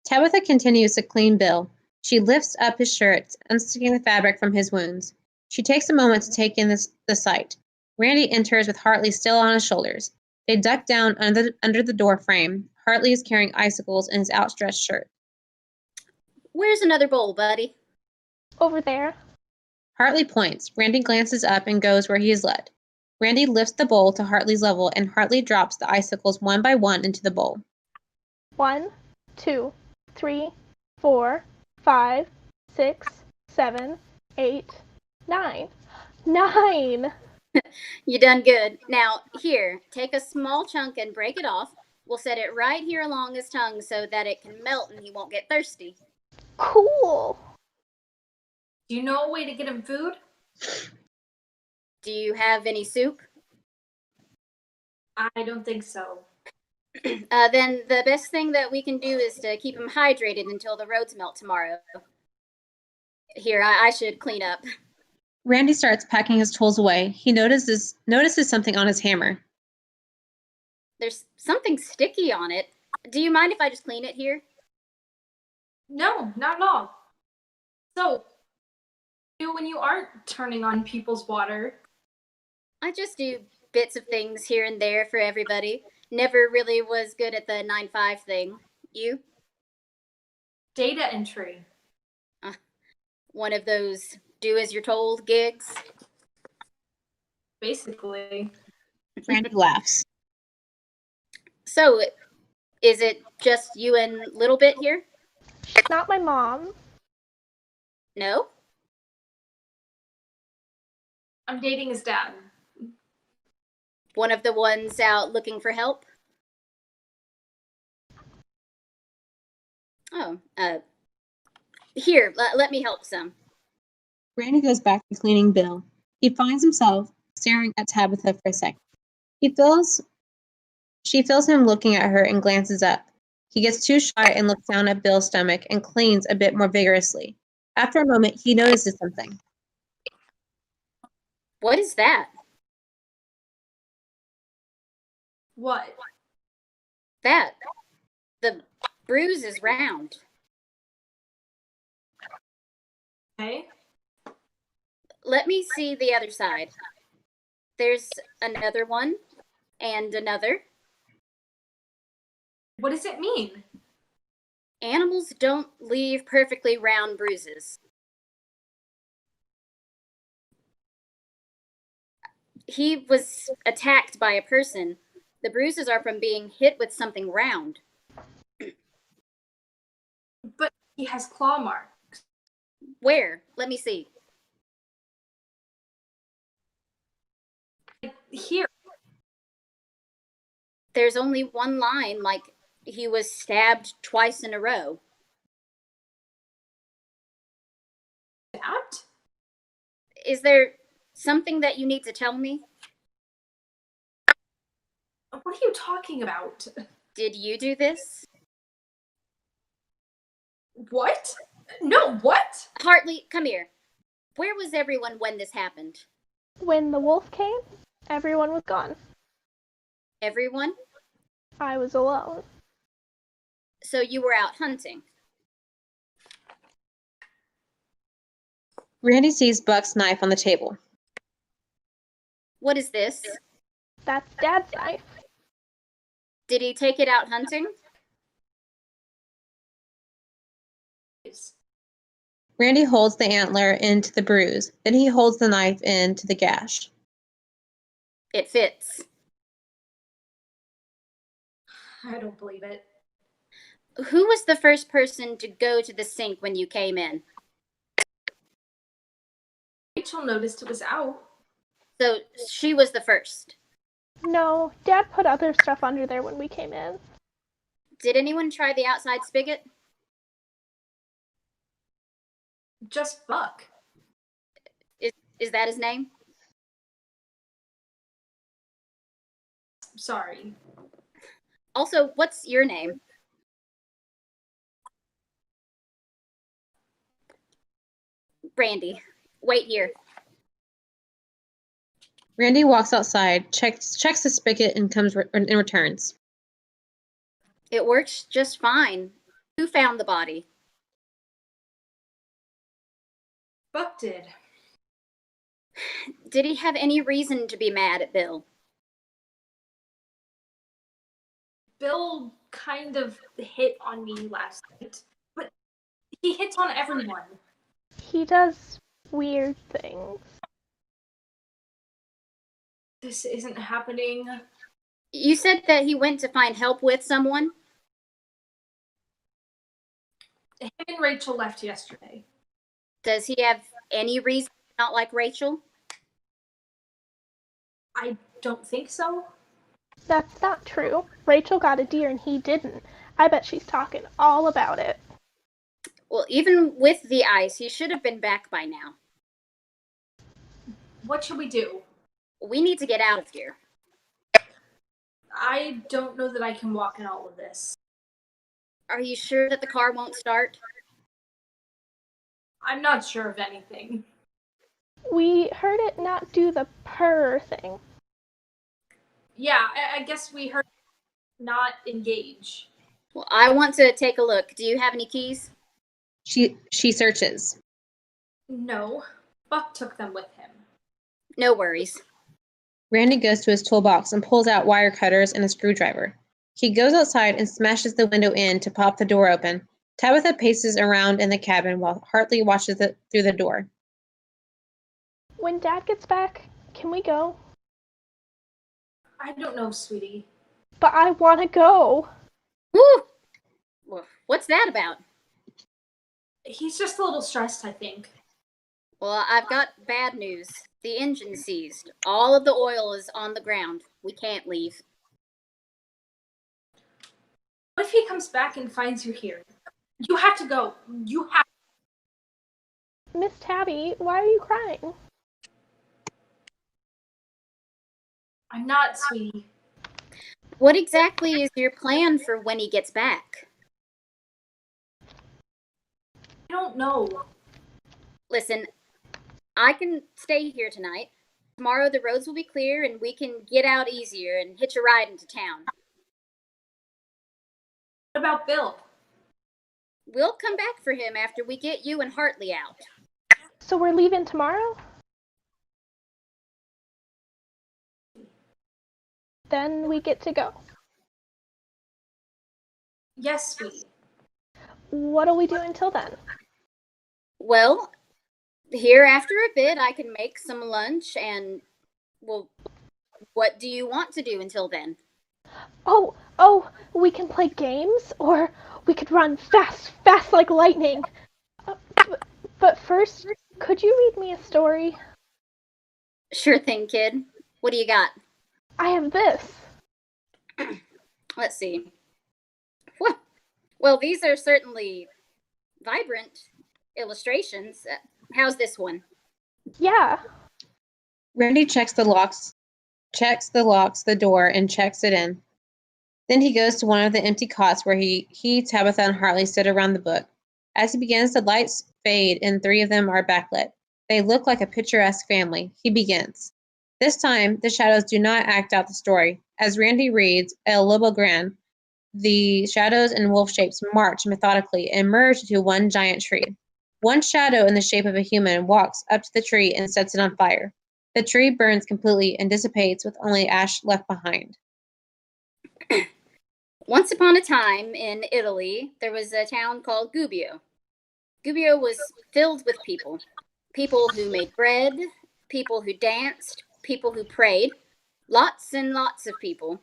Tabitha continues to clean Bill. She lifts up his shirts, unsticking the fabric from his wounds. She takes a moment to take in the sight. Randy enters with Hartley still on his shoulders. They duck down under the door frame. Hartley is carrying icicles in his outstretched shirt. Where's another bowl, buddy? Over there. Hartley points. Randy glances up and goes where he is led. Randy lifts the bowl to Hartley's level, and Hartley drops the icicles one by one into the bowl. 1, 2, 3, 4, 5, 6, 7, 8, 9. 9! You done good. Now, here, take a small chunk and break it off. We'll set it right here along his tongue so that it can melt and he won't get thirsty. Cool. Do you know a way to get him food? Do you have any soup? I don't think so. Then the best thing that we can do is to keep him hydrated until the roads melt tomorrow. Here, I should clean up. Randy starts packing his tools away. He notices something on his hammer. There's something sticky on it. Do you mind if I just clean it here? No, not at all. So, when you aren't turning on people's water? I just do bits of things here and there for everybody. Never really was good at the 9-5 thing. You? Data entry. One of those do as you're told gigs? Basically. Randy laughs. So, is it just you and Little Bit here? She's not my mom. No? I'm dating his dad. One of the ones out looking for help? Oh, here, let me help some. Randy goes back to cleaning Bill. He finds himself staring at Tabitha for a second. She feels him looking at her and glances up. He gets too shy and looks down at Bill's stomach and cleans a bit more vigorously. After a moment, he notices something. What is that? What? That. The bruise is round. Okay. Let me see the other side. There's another one, and another. What does it mean? Animals don't leave perfectly round bruises. He was attacked by a person. The bruises are from being hit with something round. But he has claw marks. Where? Let me see. Here. There's only one line, like he was stabbed twice in a row. Stabbed? Is there something that you need to tell me? What are you talking about? Did you do this? What? No, what? Hartley, come here. Where was everyone when this happened? When the wolf came, everyone was gone. Everyone? I was alone. So you were out hunting? Randy sees Buck's knife on the table. What is this? That's Dad's knife. Did he take it out hunting? Randy holds the antler into the bruise. Then he holds the knife into the gash. It fits. I don't believe it. Who was the first person to go to the sink when you came in? Rachel noticed it was out. So she was the first. No, Dad put other stuff under there when we came in. Did anyone try the outside spigot? Just Buck. Is that his name? Sorry. Also, what's your name? Randy. Wait here. Randy walks outside, checks the spigot, and returns. It works just fine. Who found the body? Buck did. Did he have any reason to be mad at Bill? Bill kind of hit on me last night, but he hits on everyone. He does weird things. This isn't happening. You said that he went to find help with someone? Him and Rachel left yesterday. Does he have any reason not like Rachel? I don't think so. That's not true. Rachel got a deer and he didn't. I bet she's talking all about it. Well, even with the ice, he should have been back by now. What should we do? We need to get out of here. I don't know that I can walk in all of this. Are you sure that the car won't start? I'm not sure of anything. We heard it not do the purr thing. Yeah, I guess we heard not engage. Well, I want to take a look. Do you have any keys? She searches. No, Buck took them with him. No worries. Randy goes to his toolbox and pulls out wire cutters and a screwdriver. He goes outside and smashes the window in to pop the door open. Tabitha paces around in the cabin while Hartley watches through the door. When Dad gets back, can we go? I don't know, sweetie. But I want to go. Woo! What's that about? He's just a little stressed, I think. Well, I've got bad news. The engine's seized. All of the oil is on the ground. We can't leave. What if he comes back and finds you here? You have to go. You have to. Miss Tabby, why are you crying? I'm not, sweetie. What exactly is your plan for when he gets back? I don't know. Listen, I can stay here tonight. Tomorrow the roads will be clear and we can get out easier and hitch a ride into town. What about Bill? We'll come back for him after we get you and Hartley out. So we're leaving tomorrow? Then we get to go. Yes, sweetie. What'll we do until then? Well, here after a bit I can make some lunch and Well, what do you want to do until then? Oh, we can play games, or we could run fast like lightning. But first, could you read me a story? Sure thing, kid. What do you got? I have this. Let's see. Well, these are certainly vibrant illustrations. How's this one? Yeah. Randy checks the locks, the door, and checks it in. Then he goes to one of the empty cots where he, Tabitha, and Hartley sit around the book. As he begins, the lights fade and 3 of them are backlit. They look like a picturesque family. He begins. This time, the shadows do not act out the story. As Randy reads El Lobo Gran, the shadows and wolf shapes march methodically and merge into one giant tree. One shadow in the shape of a human walks up to the tree and sets it on fire. The tree burns completely and dissipates with only ash left behind. Once upon a time in Italy, there was a town called Gubbio. Gubbio was filled with people. People who made bread, people who danced, people who prayed. Lots and lots of people.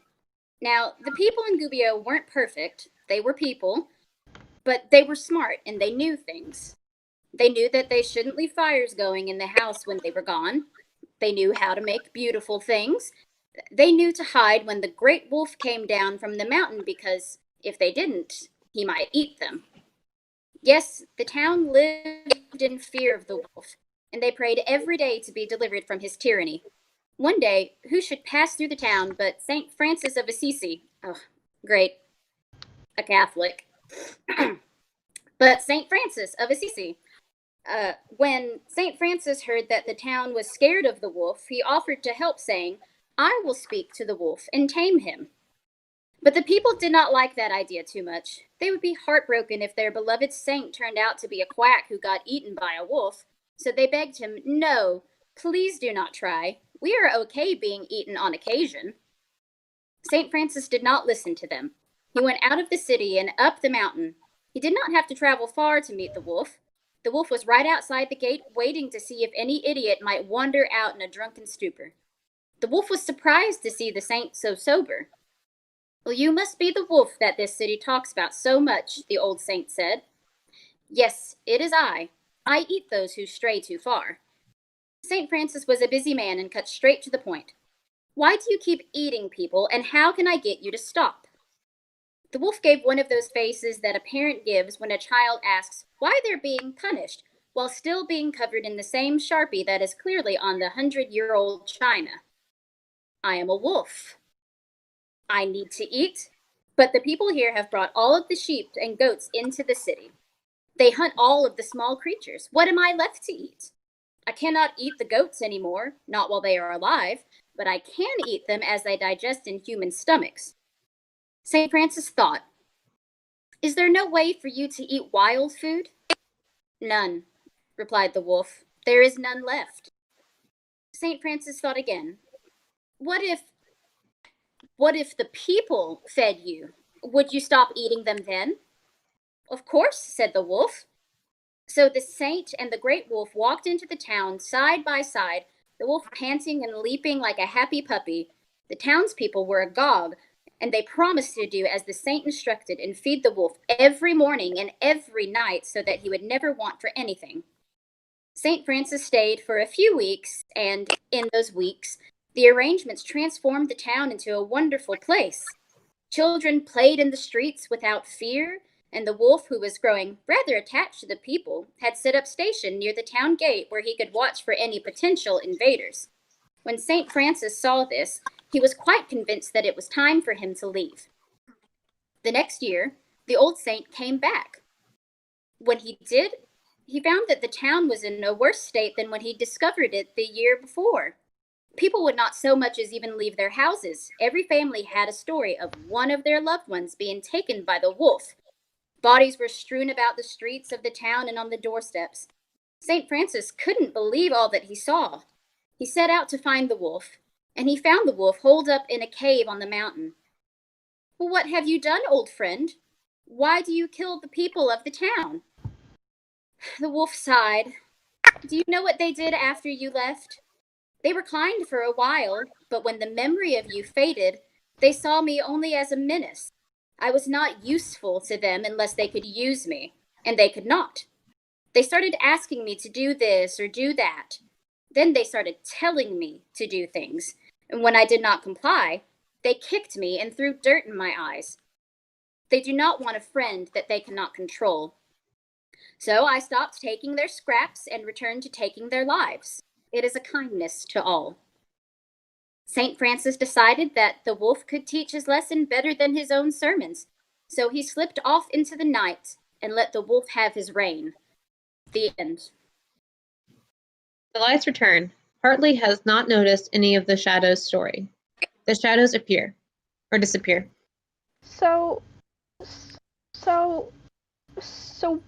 Now, the people in Gubbio weren't perfect. They were people, but they were smart and they knew things. They knew that they shouldn't leave fires going in the house when they were gone. They knew how to make beautiful things. They knew to hide when the great wolf came down from the mountain because if they didn't, he might eat them. Yes, the town lived in fear of the wolf, and they prayed every day to be delivered from his tyranny. One day, who should pass through the town but St. Francis of Assisi? Oh, great. A Catholic. But St. Francis of Assisi. When St. Francis heard that the town was scared of the wolf, he offered to help, saying, "I will speak to the wolf and tame him." But the people did not like that idea too much. They would be heartbroken if their beloved saint turned out to be a quack who got eaten by a wolf. So they begged him, "No, please do not try. We are okay being eaten on occasion." St. Francis did not listen to them. He went out of the city and up the mountain. He did not have to travel far to meet the wolf. The wolf was right outside the gate, waiting to see if any idiot might wander out in a drunken stupor. The wolf was surprised to see the saint so sober. "Well, you must be the wolf that this city talks about so much," the old saint said. "Yes, it is I. I eat those who stray too far." St. Francis was a busy man and cut straight to the point. "Why do you keep eating people, and how can I get you to stop?" The wolf gave one of those faces that a parent gives when a child asks why they're being punished, while still being covered in the same Sharpie that is clearly on the 100-year-old china. "I am a wolf. I need to eat, but the people here have brought all of the sheep and goats into the city. They hunt all of the small creatures. What am I left to eat? I cannot eat the goats anymore, not while they are alive, but I can eat them as they digest in human stomachs." St. Francis thought, "Is there no way for you to eat wild food?" "None," replied the wolf. "There is none left." St. Francis thought again. What if the people fed you? Would you stop eating them then?" "Of course," said the wolf. So the saint and the great wolf walked into the town side by side, the wolf panting and leaping like a happy puppy. The townspeople were agog, and they promised to do as the saint instructed and feed the wolf every morning and every night so that he would never want for anything. St. Francis stayed for a few weeks, and in those weeks, the arrangements transformed the town into a wonderful place. Children played in the streets without fear, and the wolf, who was growing rather attached to the people, had set up station near the town gate where he could watch for any potential invaders. When St. Francis saw this, he was quite convinced that it was time for him to leave. The next year, the old saint came back. When he did, he found that the town was in a worse state than when he discovered it the year before. People would not so much as even leave their houses. Every family had a story of one of their loved ones being taken by the wolf. Bodies were strewn about the streets of the town and on the doorsteps. St. Francis couldn't believe all that he saw. He set out to find the wolf, and he found the wolf holed up in a cave on the mountain. "Well, what have you done, old friend? Why do you kill the people of the town?" The wolf sighed. "Do you know what they did after you left? They were kind for a while, but when the memory of you faded, they saw me only as a menace. I was not useful to them unless they could use me, and they could not. They started asking me to do this or do that. Then they started telling me to do things, and when I did not comply, they kicked me and threw dirt in my eyes. They do not want a friend that they cannot control. So I stopped taking their scraps and returned to taking their lives. It is a kindness to all. St. Francis decided that the wolf could teach his lesson better than his own sermons, so he slipped off into the night and let the wolf have his reign. The end. The lights return. Hartley has not noticed any of the shadows' story. The shadows appear, or disappear. So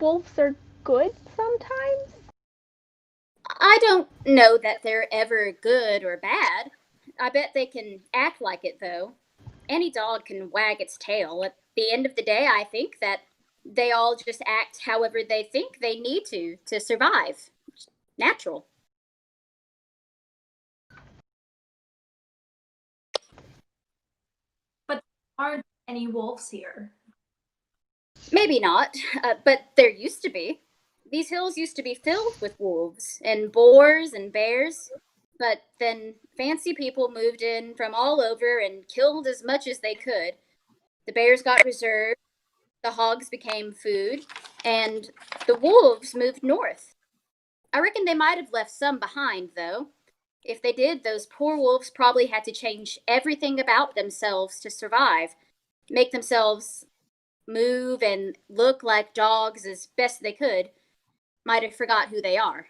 wolves are good sometimes? I don't know that they're ever good or bad. I bet they can act like it, though. Any dog can wag its tail. At the end of the day, I think that they all just act however they think they need to survive. Natural. But there aren't any wolves here. Maybe not, but there used to be. These hills used to be filled with wolves and boars and bears, but then fancy people moved in from all over and killed as much as they could. The bears got reserved, the hogs became food, and the wolves moved north. I reckon they might have left some behind, though. If they did, those poor wolves probably had to change everything about themselves to survive, make themselves move and look like dogs as best they could. Might have forgot who they are.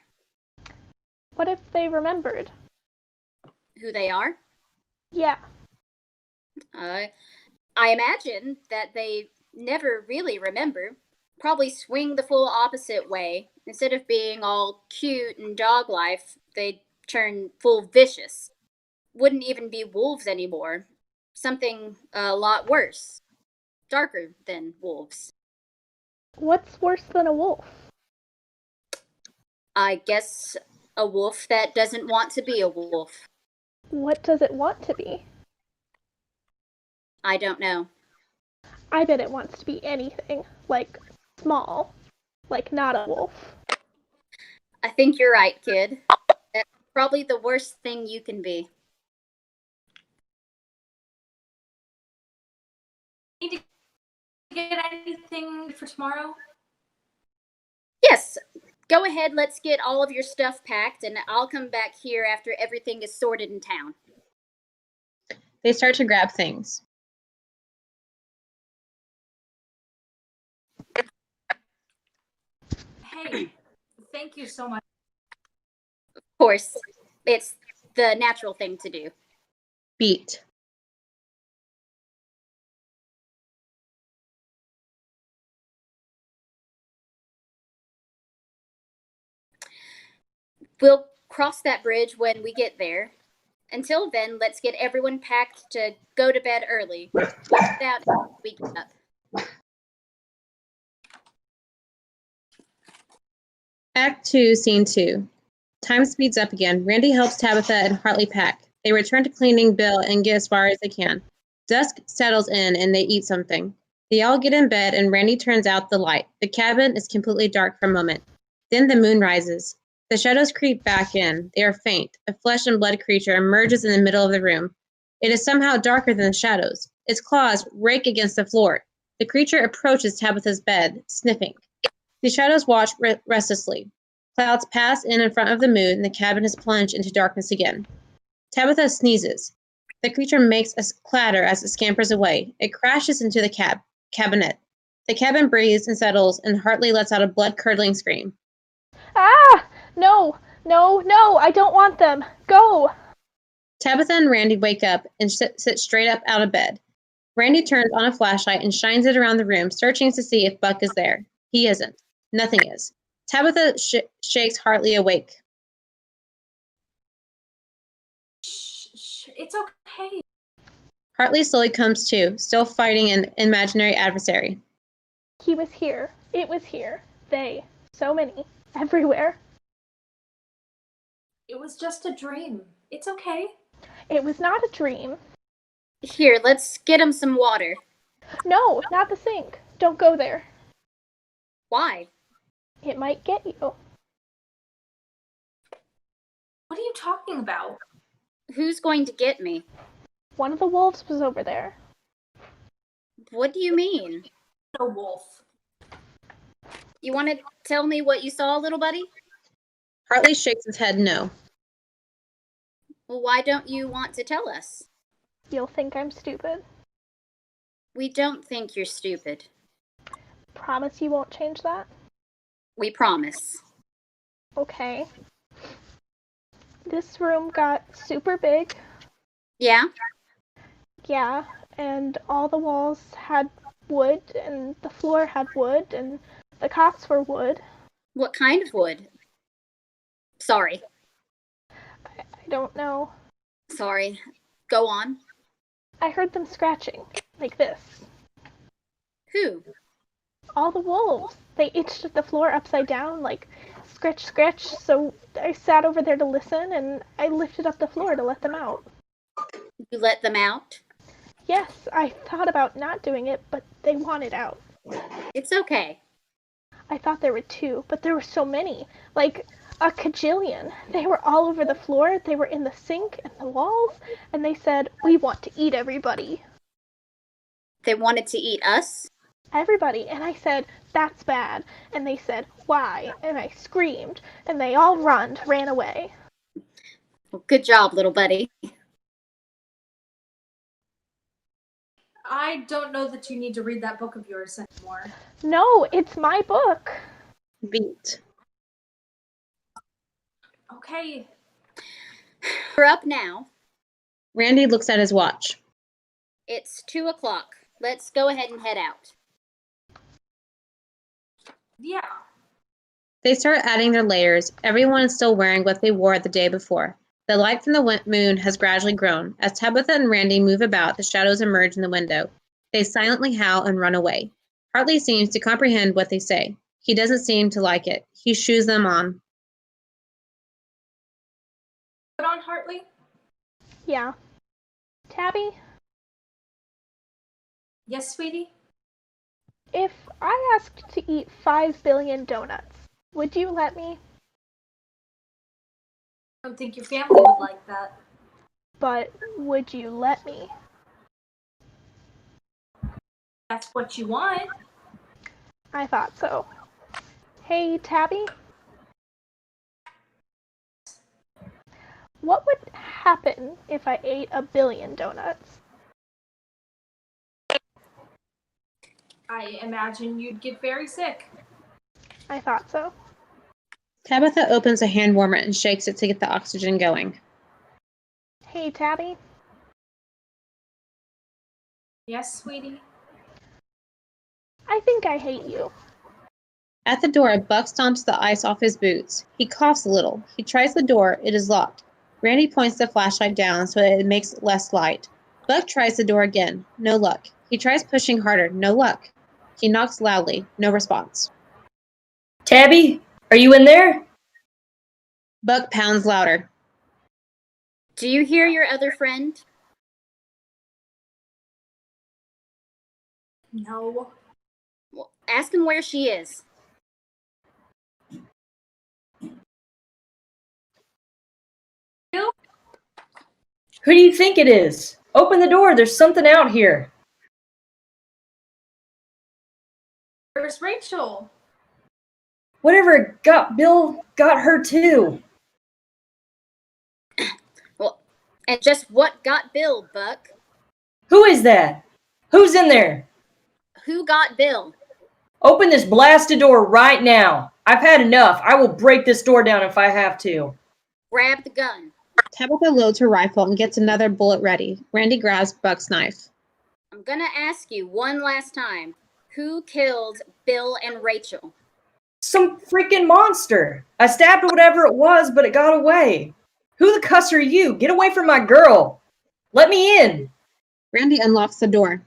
What if they remembered? Who they are? Yeah. I imagine that they never really remember. Probably swing the full opposite way. Instead of being all cute and dog life, they'd turn full vicious. Wouldn't even be wolves anymore. Something a lot worse. Darker than wolves. What's worse than a wolf? I guess a wolf that doesn't want to be a wolf. What does it want to be? I don't know. I bet it wants to be anything. Like, small. Like, not a wolf. I think you're right, kid. That's probably the worst thing you can be. Need to get anything for tomorrow? Yes, go ahead, let's get all of your stuff packed, and I'll come back here after everything is sorted in town. They start to grab things. Hey, thank you so much. Of course, it's the natural thing to do. Beat. We'll cross that bridge when we get there. Until then, let's get everyone packed to go to bed early. We'll get out when we get up. Act 2, Scene 2. Time speeds up again. Randy helps Tabitha and Hartley pack. They return to cleaning Bill and get as far as they can. Dusk settles in and they eat something. They all get in bed and Randy turns out the light. The cabin is completely dark for a moment. Then the moon rises. The shadows creep back in. They are faint. A flesh and blood creature emerges in the middle of the room. It is somehow darker than the shadows. Its claws rake against the floor. The creature approaches Tabitha's bed, sniffing. The shadows watch restlessly. Clouds pass in front of the moon, and the cabin is plunged into darkness again. Tabitha sneezes. The creature makes a clatter as it scampers away. It crashes into the cabinet. The cabin breathes and settles, and Hartley lets out a blood-curdling scream. Ah! No! No! No! I don't want them! Go! Tabitha and Randy wake up and sit straight up out of bed. Randy turns on a flashlight and shines it around the room, searching to see if Buck is there. He isn't. Nothing is. Tabitha shakes Hartley awake. Shh, it's okay. Hartley slowly comes to, still fighting an imaginary adversary. He was here. It was here. They. So many. Everywhere. It was just a dream. It's okay. It was not a dream. Here, let's get him some water. No, not the sink. Don't go there. Why? It might get you. What are you talking about? Who's going to get me? One of the wolves was over there. What do you mean? No wolf. You want to tell me what you saw, little buddy? Hartley shakes his head no. Well, why don't you want to tell us? You'll think I'm stupid. We don't think you're stupid. Promise you won't change that? We promise. Okay. This room got super big. Yeah? Yeah, and all the walls had wood, and the floor had wood, and the cots were wood. What kind of wood? Sorry. I don't know. Sorry. Go on. I heard them scratching, like this. Who? All the wolves. They itched at the floor upside down, like scratch, scratch. So I sat over there to listen, and I lifted up the floor to let them out. You let them out? Yes, I thought about not doing it, but they wanted out. It's okay. I thought there were two, but there were so many. Like a cajillion. They were all over the floor, they were in the sink and the walls, and they said, "We want to eat everybody." They wanted to eat us? Everybody. And I said, "That's bad." And they said, "Why?" And I screamed, and they all ran away. Well, good job, little buddy. I don't know that you need to read that book of yours anymore. No, it's my book. Beat. Okay. We're up now. Randy looks at his watch. It's 2:00. Let's go ahead and head out. Yeah. They start adding their layers. Everyone is still wearing what they wore the day before. The light from the moon has gradually grown. As Tabitha and Randy move about, the shadows emerge in the window. They silently howl and run away. Hartley seems to comprehend what they say. He doesn't seem to like it. He shoos them on. Put on, Hartley? Yeah. Tabby, Yes, sweetie? if I asked to eat 5 billion donuts, would you let me? I don't think your family would like that. But would you let me? That's what you want. I thought so. Hey, Tabby? What would happen if I ate 1 billion donuts? I imagine you'd get very sick. I thought so. Tabitha opens a hand warmer and shakes it to get the oxygen going. Hey, Tabby? Yes, sweetie? I think I hate you. At the door, Buck stomps the ice off his boots. He coughs a little. He tries the door. It is locked. Randy points the flashlight down so it makes less light. Buck tries the door again. No luck. He tries pushing harder. No luck. He knocks loudly. No response. Tabby, are you in there? Buck pounds louder. Do you hear your other friend? No. Well, ask him where she is. You? Who do you think it is? Open the door, there's something out here. Where's Rachel? Whatever got Bill got her too. Well, and just what got Bill, Buck? Who is that? Who's in there? Who got Bill? Open this blasted door right now. I've had enough. I will break this door down if I have to. Grab the gun. Tabitha loads her rifle and gets another bullet ready. Randy grabs Buck's knife. I'm gonna ask you one last time. Who killed Bill and Rachel? Some freaking monster. I stabbed whatever it was, but it got away. Who the cuss are you? Get away from my girl. Let me in. Randy unlocks the door.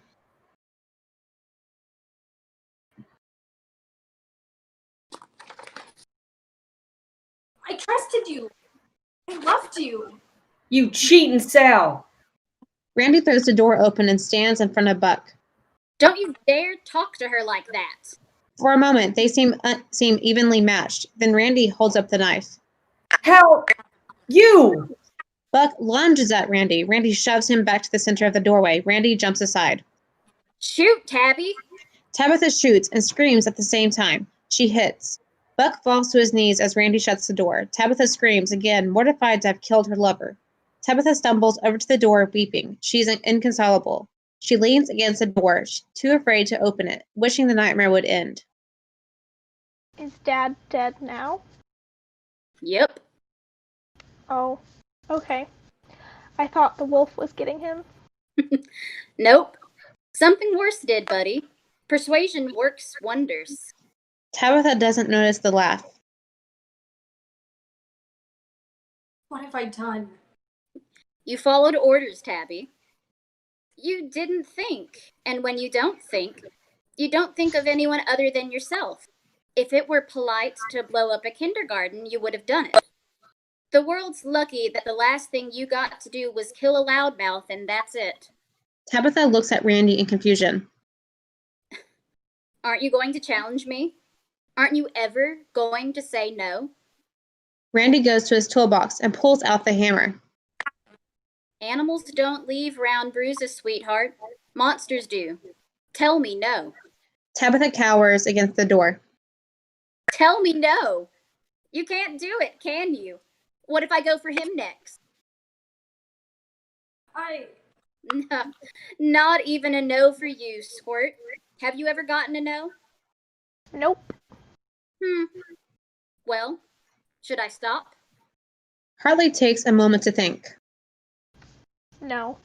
I trusted you. I loved you. You cheating sow! Randy throws the door open and stands in front of Buck. Don't you dare talk to her like that. For a moment, they seem evenly matched. Then Randy holds up the knife. How? You! Buck lunges at Randy. Randy shoves him back to the center of the doorway. Randy jumps aside. Shoot, Tabby. Tabitha shoots and screams at the same time. She hits. Buck falls to his knees as Randy shuts the door. Tabitha screams again, mortified to have killed her lover. Tabitha stumbles over to the door, weeping. She's inconsolable. She leans against the door, too afraid to open it, wishing the nightmare would end. Is Dad dead now? Yep. Oh, okay. I thought the wolf was getting him. Nope. Something worse did, buddy. Persuasion works wonders. Tabitha doesn't notice the laugh. What have I done? You followed orders, Tabby. You didn't think. And when you don't think of anyone other than yourself. If it were polite to blow up a kindergarten, you would have done it. The world's lucky that the last thing you got to do was kill a loudmouth, and that's it. Tabitha looks at Randy in confusion. Aren't you going to challenge me? Aren't you ever going to say no? Randy goes to his toolbox and pulls out the hammer. Animals don't leave round bruises, sweetheart. Monsters do. Tell me no. Tabitha cowers against the door. Tell me no. You can't do it, can you? What if I go for him next? No, not even a no for you, Squirt. Have you ever gotten a no? Nope. Well, should I stop? Hartley takes a moment to think. No.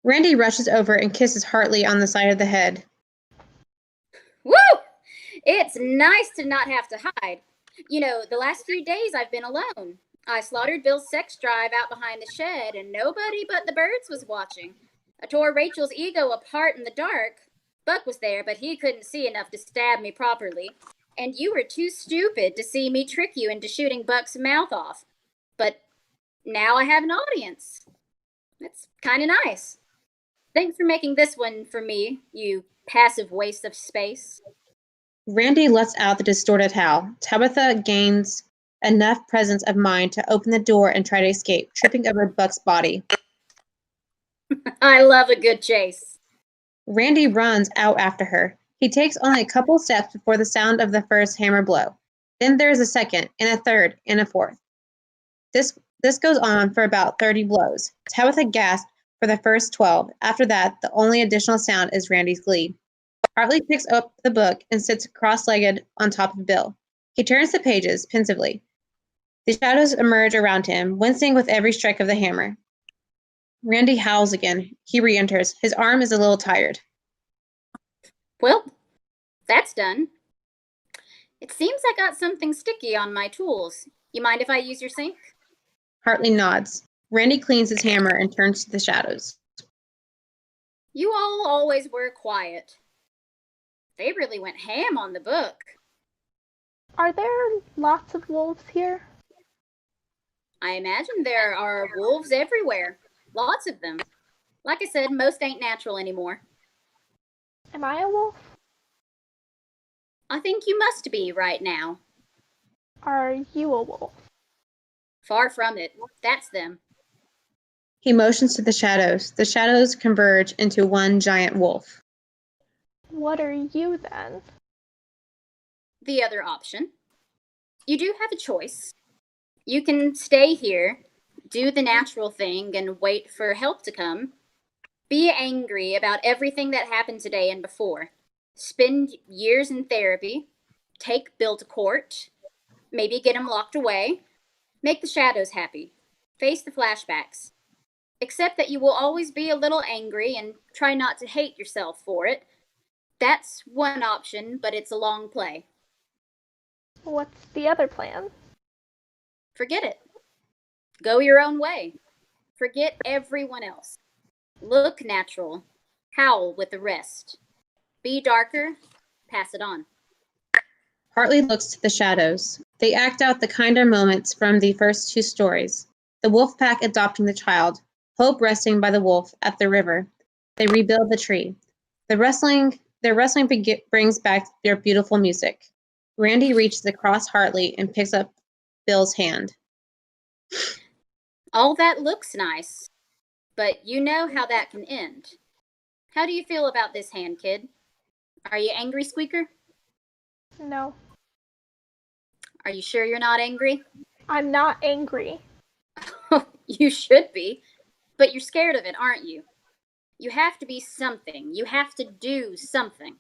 Randy rushes over and kisses Hartley on the side of the head. Woo! It's nice to not have to hide. You know, the last few days I've been alone. I slaughtered Bill's sex drive out behind the shed, and nobody but the birds was watching. I tore Rachel's ego apart in the dark. Buck was there, but he couldn't see enough to stab me properly. And you were too stupid to see me trick you into shooting Buck's mouth off. But now I have an audience. That's kind of nice. Thanks for making this one for me, you passive waste of space. Randy lets out the distorted howl. Tabitha gains enough presence of mind to open the door and try to escape, tripping over Buck's body. I love a good chase. Randy runs out after her. He takes only a couple steps before the sound of the first hammer blow. Then there is a second, and a third, and a fourth. This goes on for about 30 blows. Tabitha gasped for the first 12. After that, the only additional sound is Randy's glee. Hartley picks up the book and sits cross-legged on top of Bill. He turns the pages pensively. The shadows emerge around him, wincing with every strike of the hammer. Randy howls again. He re-enters. His arm is a little tired. Well, that's done. It seems I got something sticky on my tools. You mind if I use your sink? Hartley nods. Randy cleans his hammer and turns to the shadows. You all always were quiet. They really went ham on the book. Are there lots of wolves here? I imagine there are wolves everywhere. Lots of them. Like I said, most ain't natural anymore. Am I a wolf? I think you must be right now. Are you a wolf? Far from it. That's them. He motions to the shadows. The shadows converge into one giant wolf. What are you then? The other option. You do have a choice. You can stay here, do the natural thing, and wait for help to come. Be angry about everything that happened today and before. Spend years in therapy. Take Bill to court. Maybe get him locked away. Make the shadows happy. Face the flashbacks. Accept that you will always be a little angry and try not to hate yourself for it. That's one option, but it's a long play. What's the other plan? Forget it. Go your own way. Forget everyone else. Look natural. Howl with the rest. Be darker. Pass it on. Hartley looks to the shadows. They act out the kinder moments from the first two stories. the wolf pack adopting the child, Hope resting by the wolf at the river. They rebuild the tree. Their wrestling brings back their beautiful music. Randy reaches across Hartley and picks up Bill's hand. All that looks nice, but you know how that can end. How do you feel about this hand, kid? Are you angry, Squeaker? No, Are you sure you're not angry? I'm not angry. You should be, but you're scared of it, aren't you? You have to be something. You have to do something.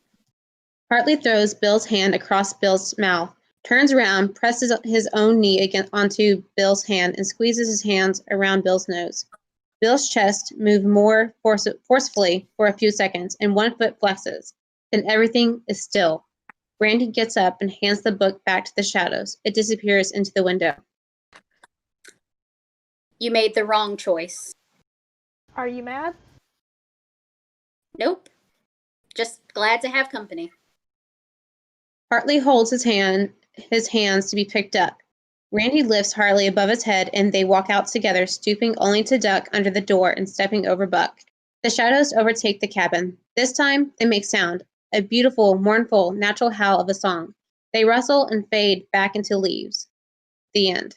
Hartley throws Bill's hand across Bill's mouth, turns around, presses his own knee onto Bill's hand, and squeezes his hands around Bill's nose. Bill's chest moves more forcefully for a few seconds, and one foot flexes. Then everything is still. Randy gets up and hands the book back to the shadows. It disappears into the window. You made the wrong choice. Are you mad? Nope. Just glad to have company. Hartley holds his hands to be picked up. Randy lifts Hartley above his head, and they walk out together, stooping only to duck under the door and stepping over Buck. The shadows overtake the cabin. This time, they make sound, a beautiful, mournful, natural howl of a song. They rustle and fade back into leaves. The end.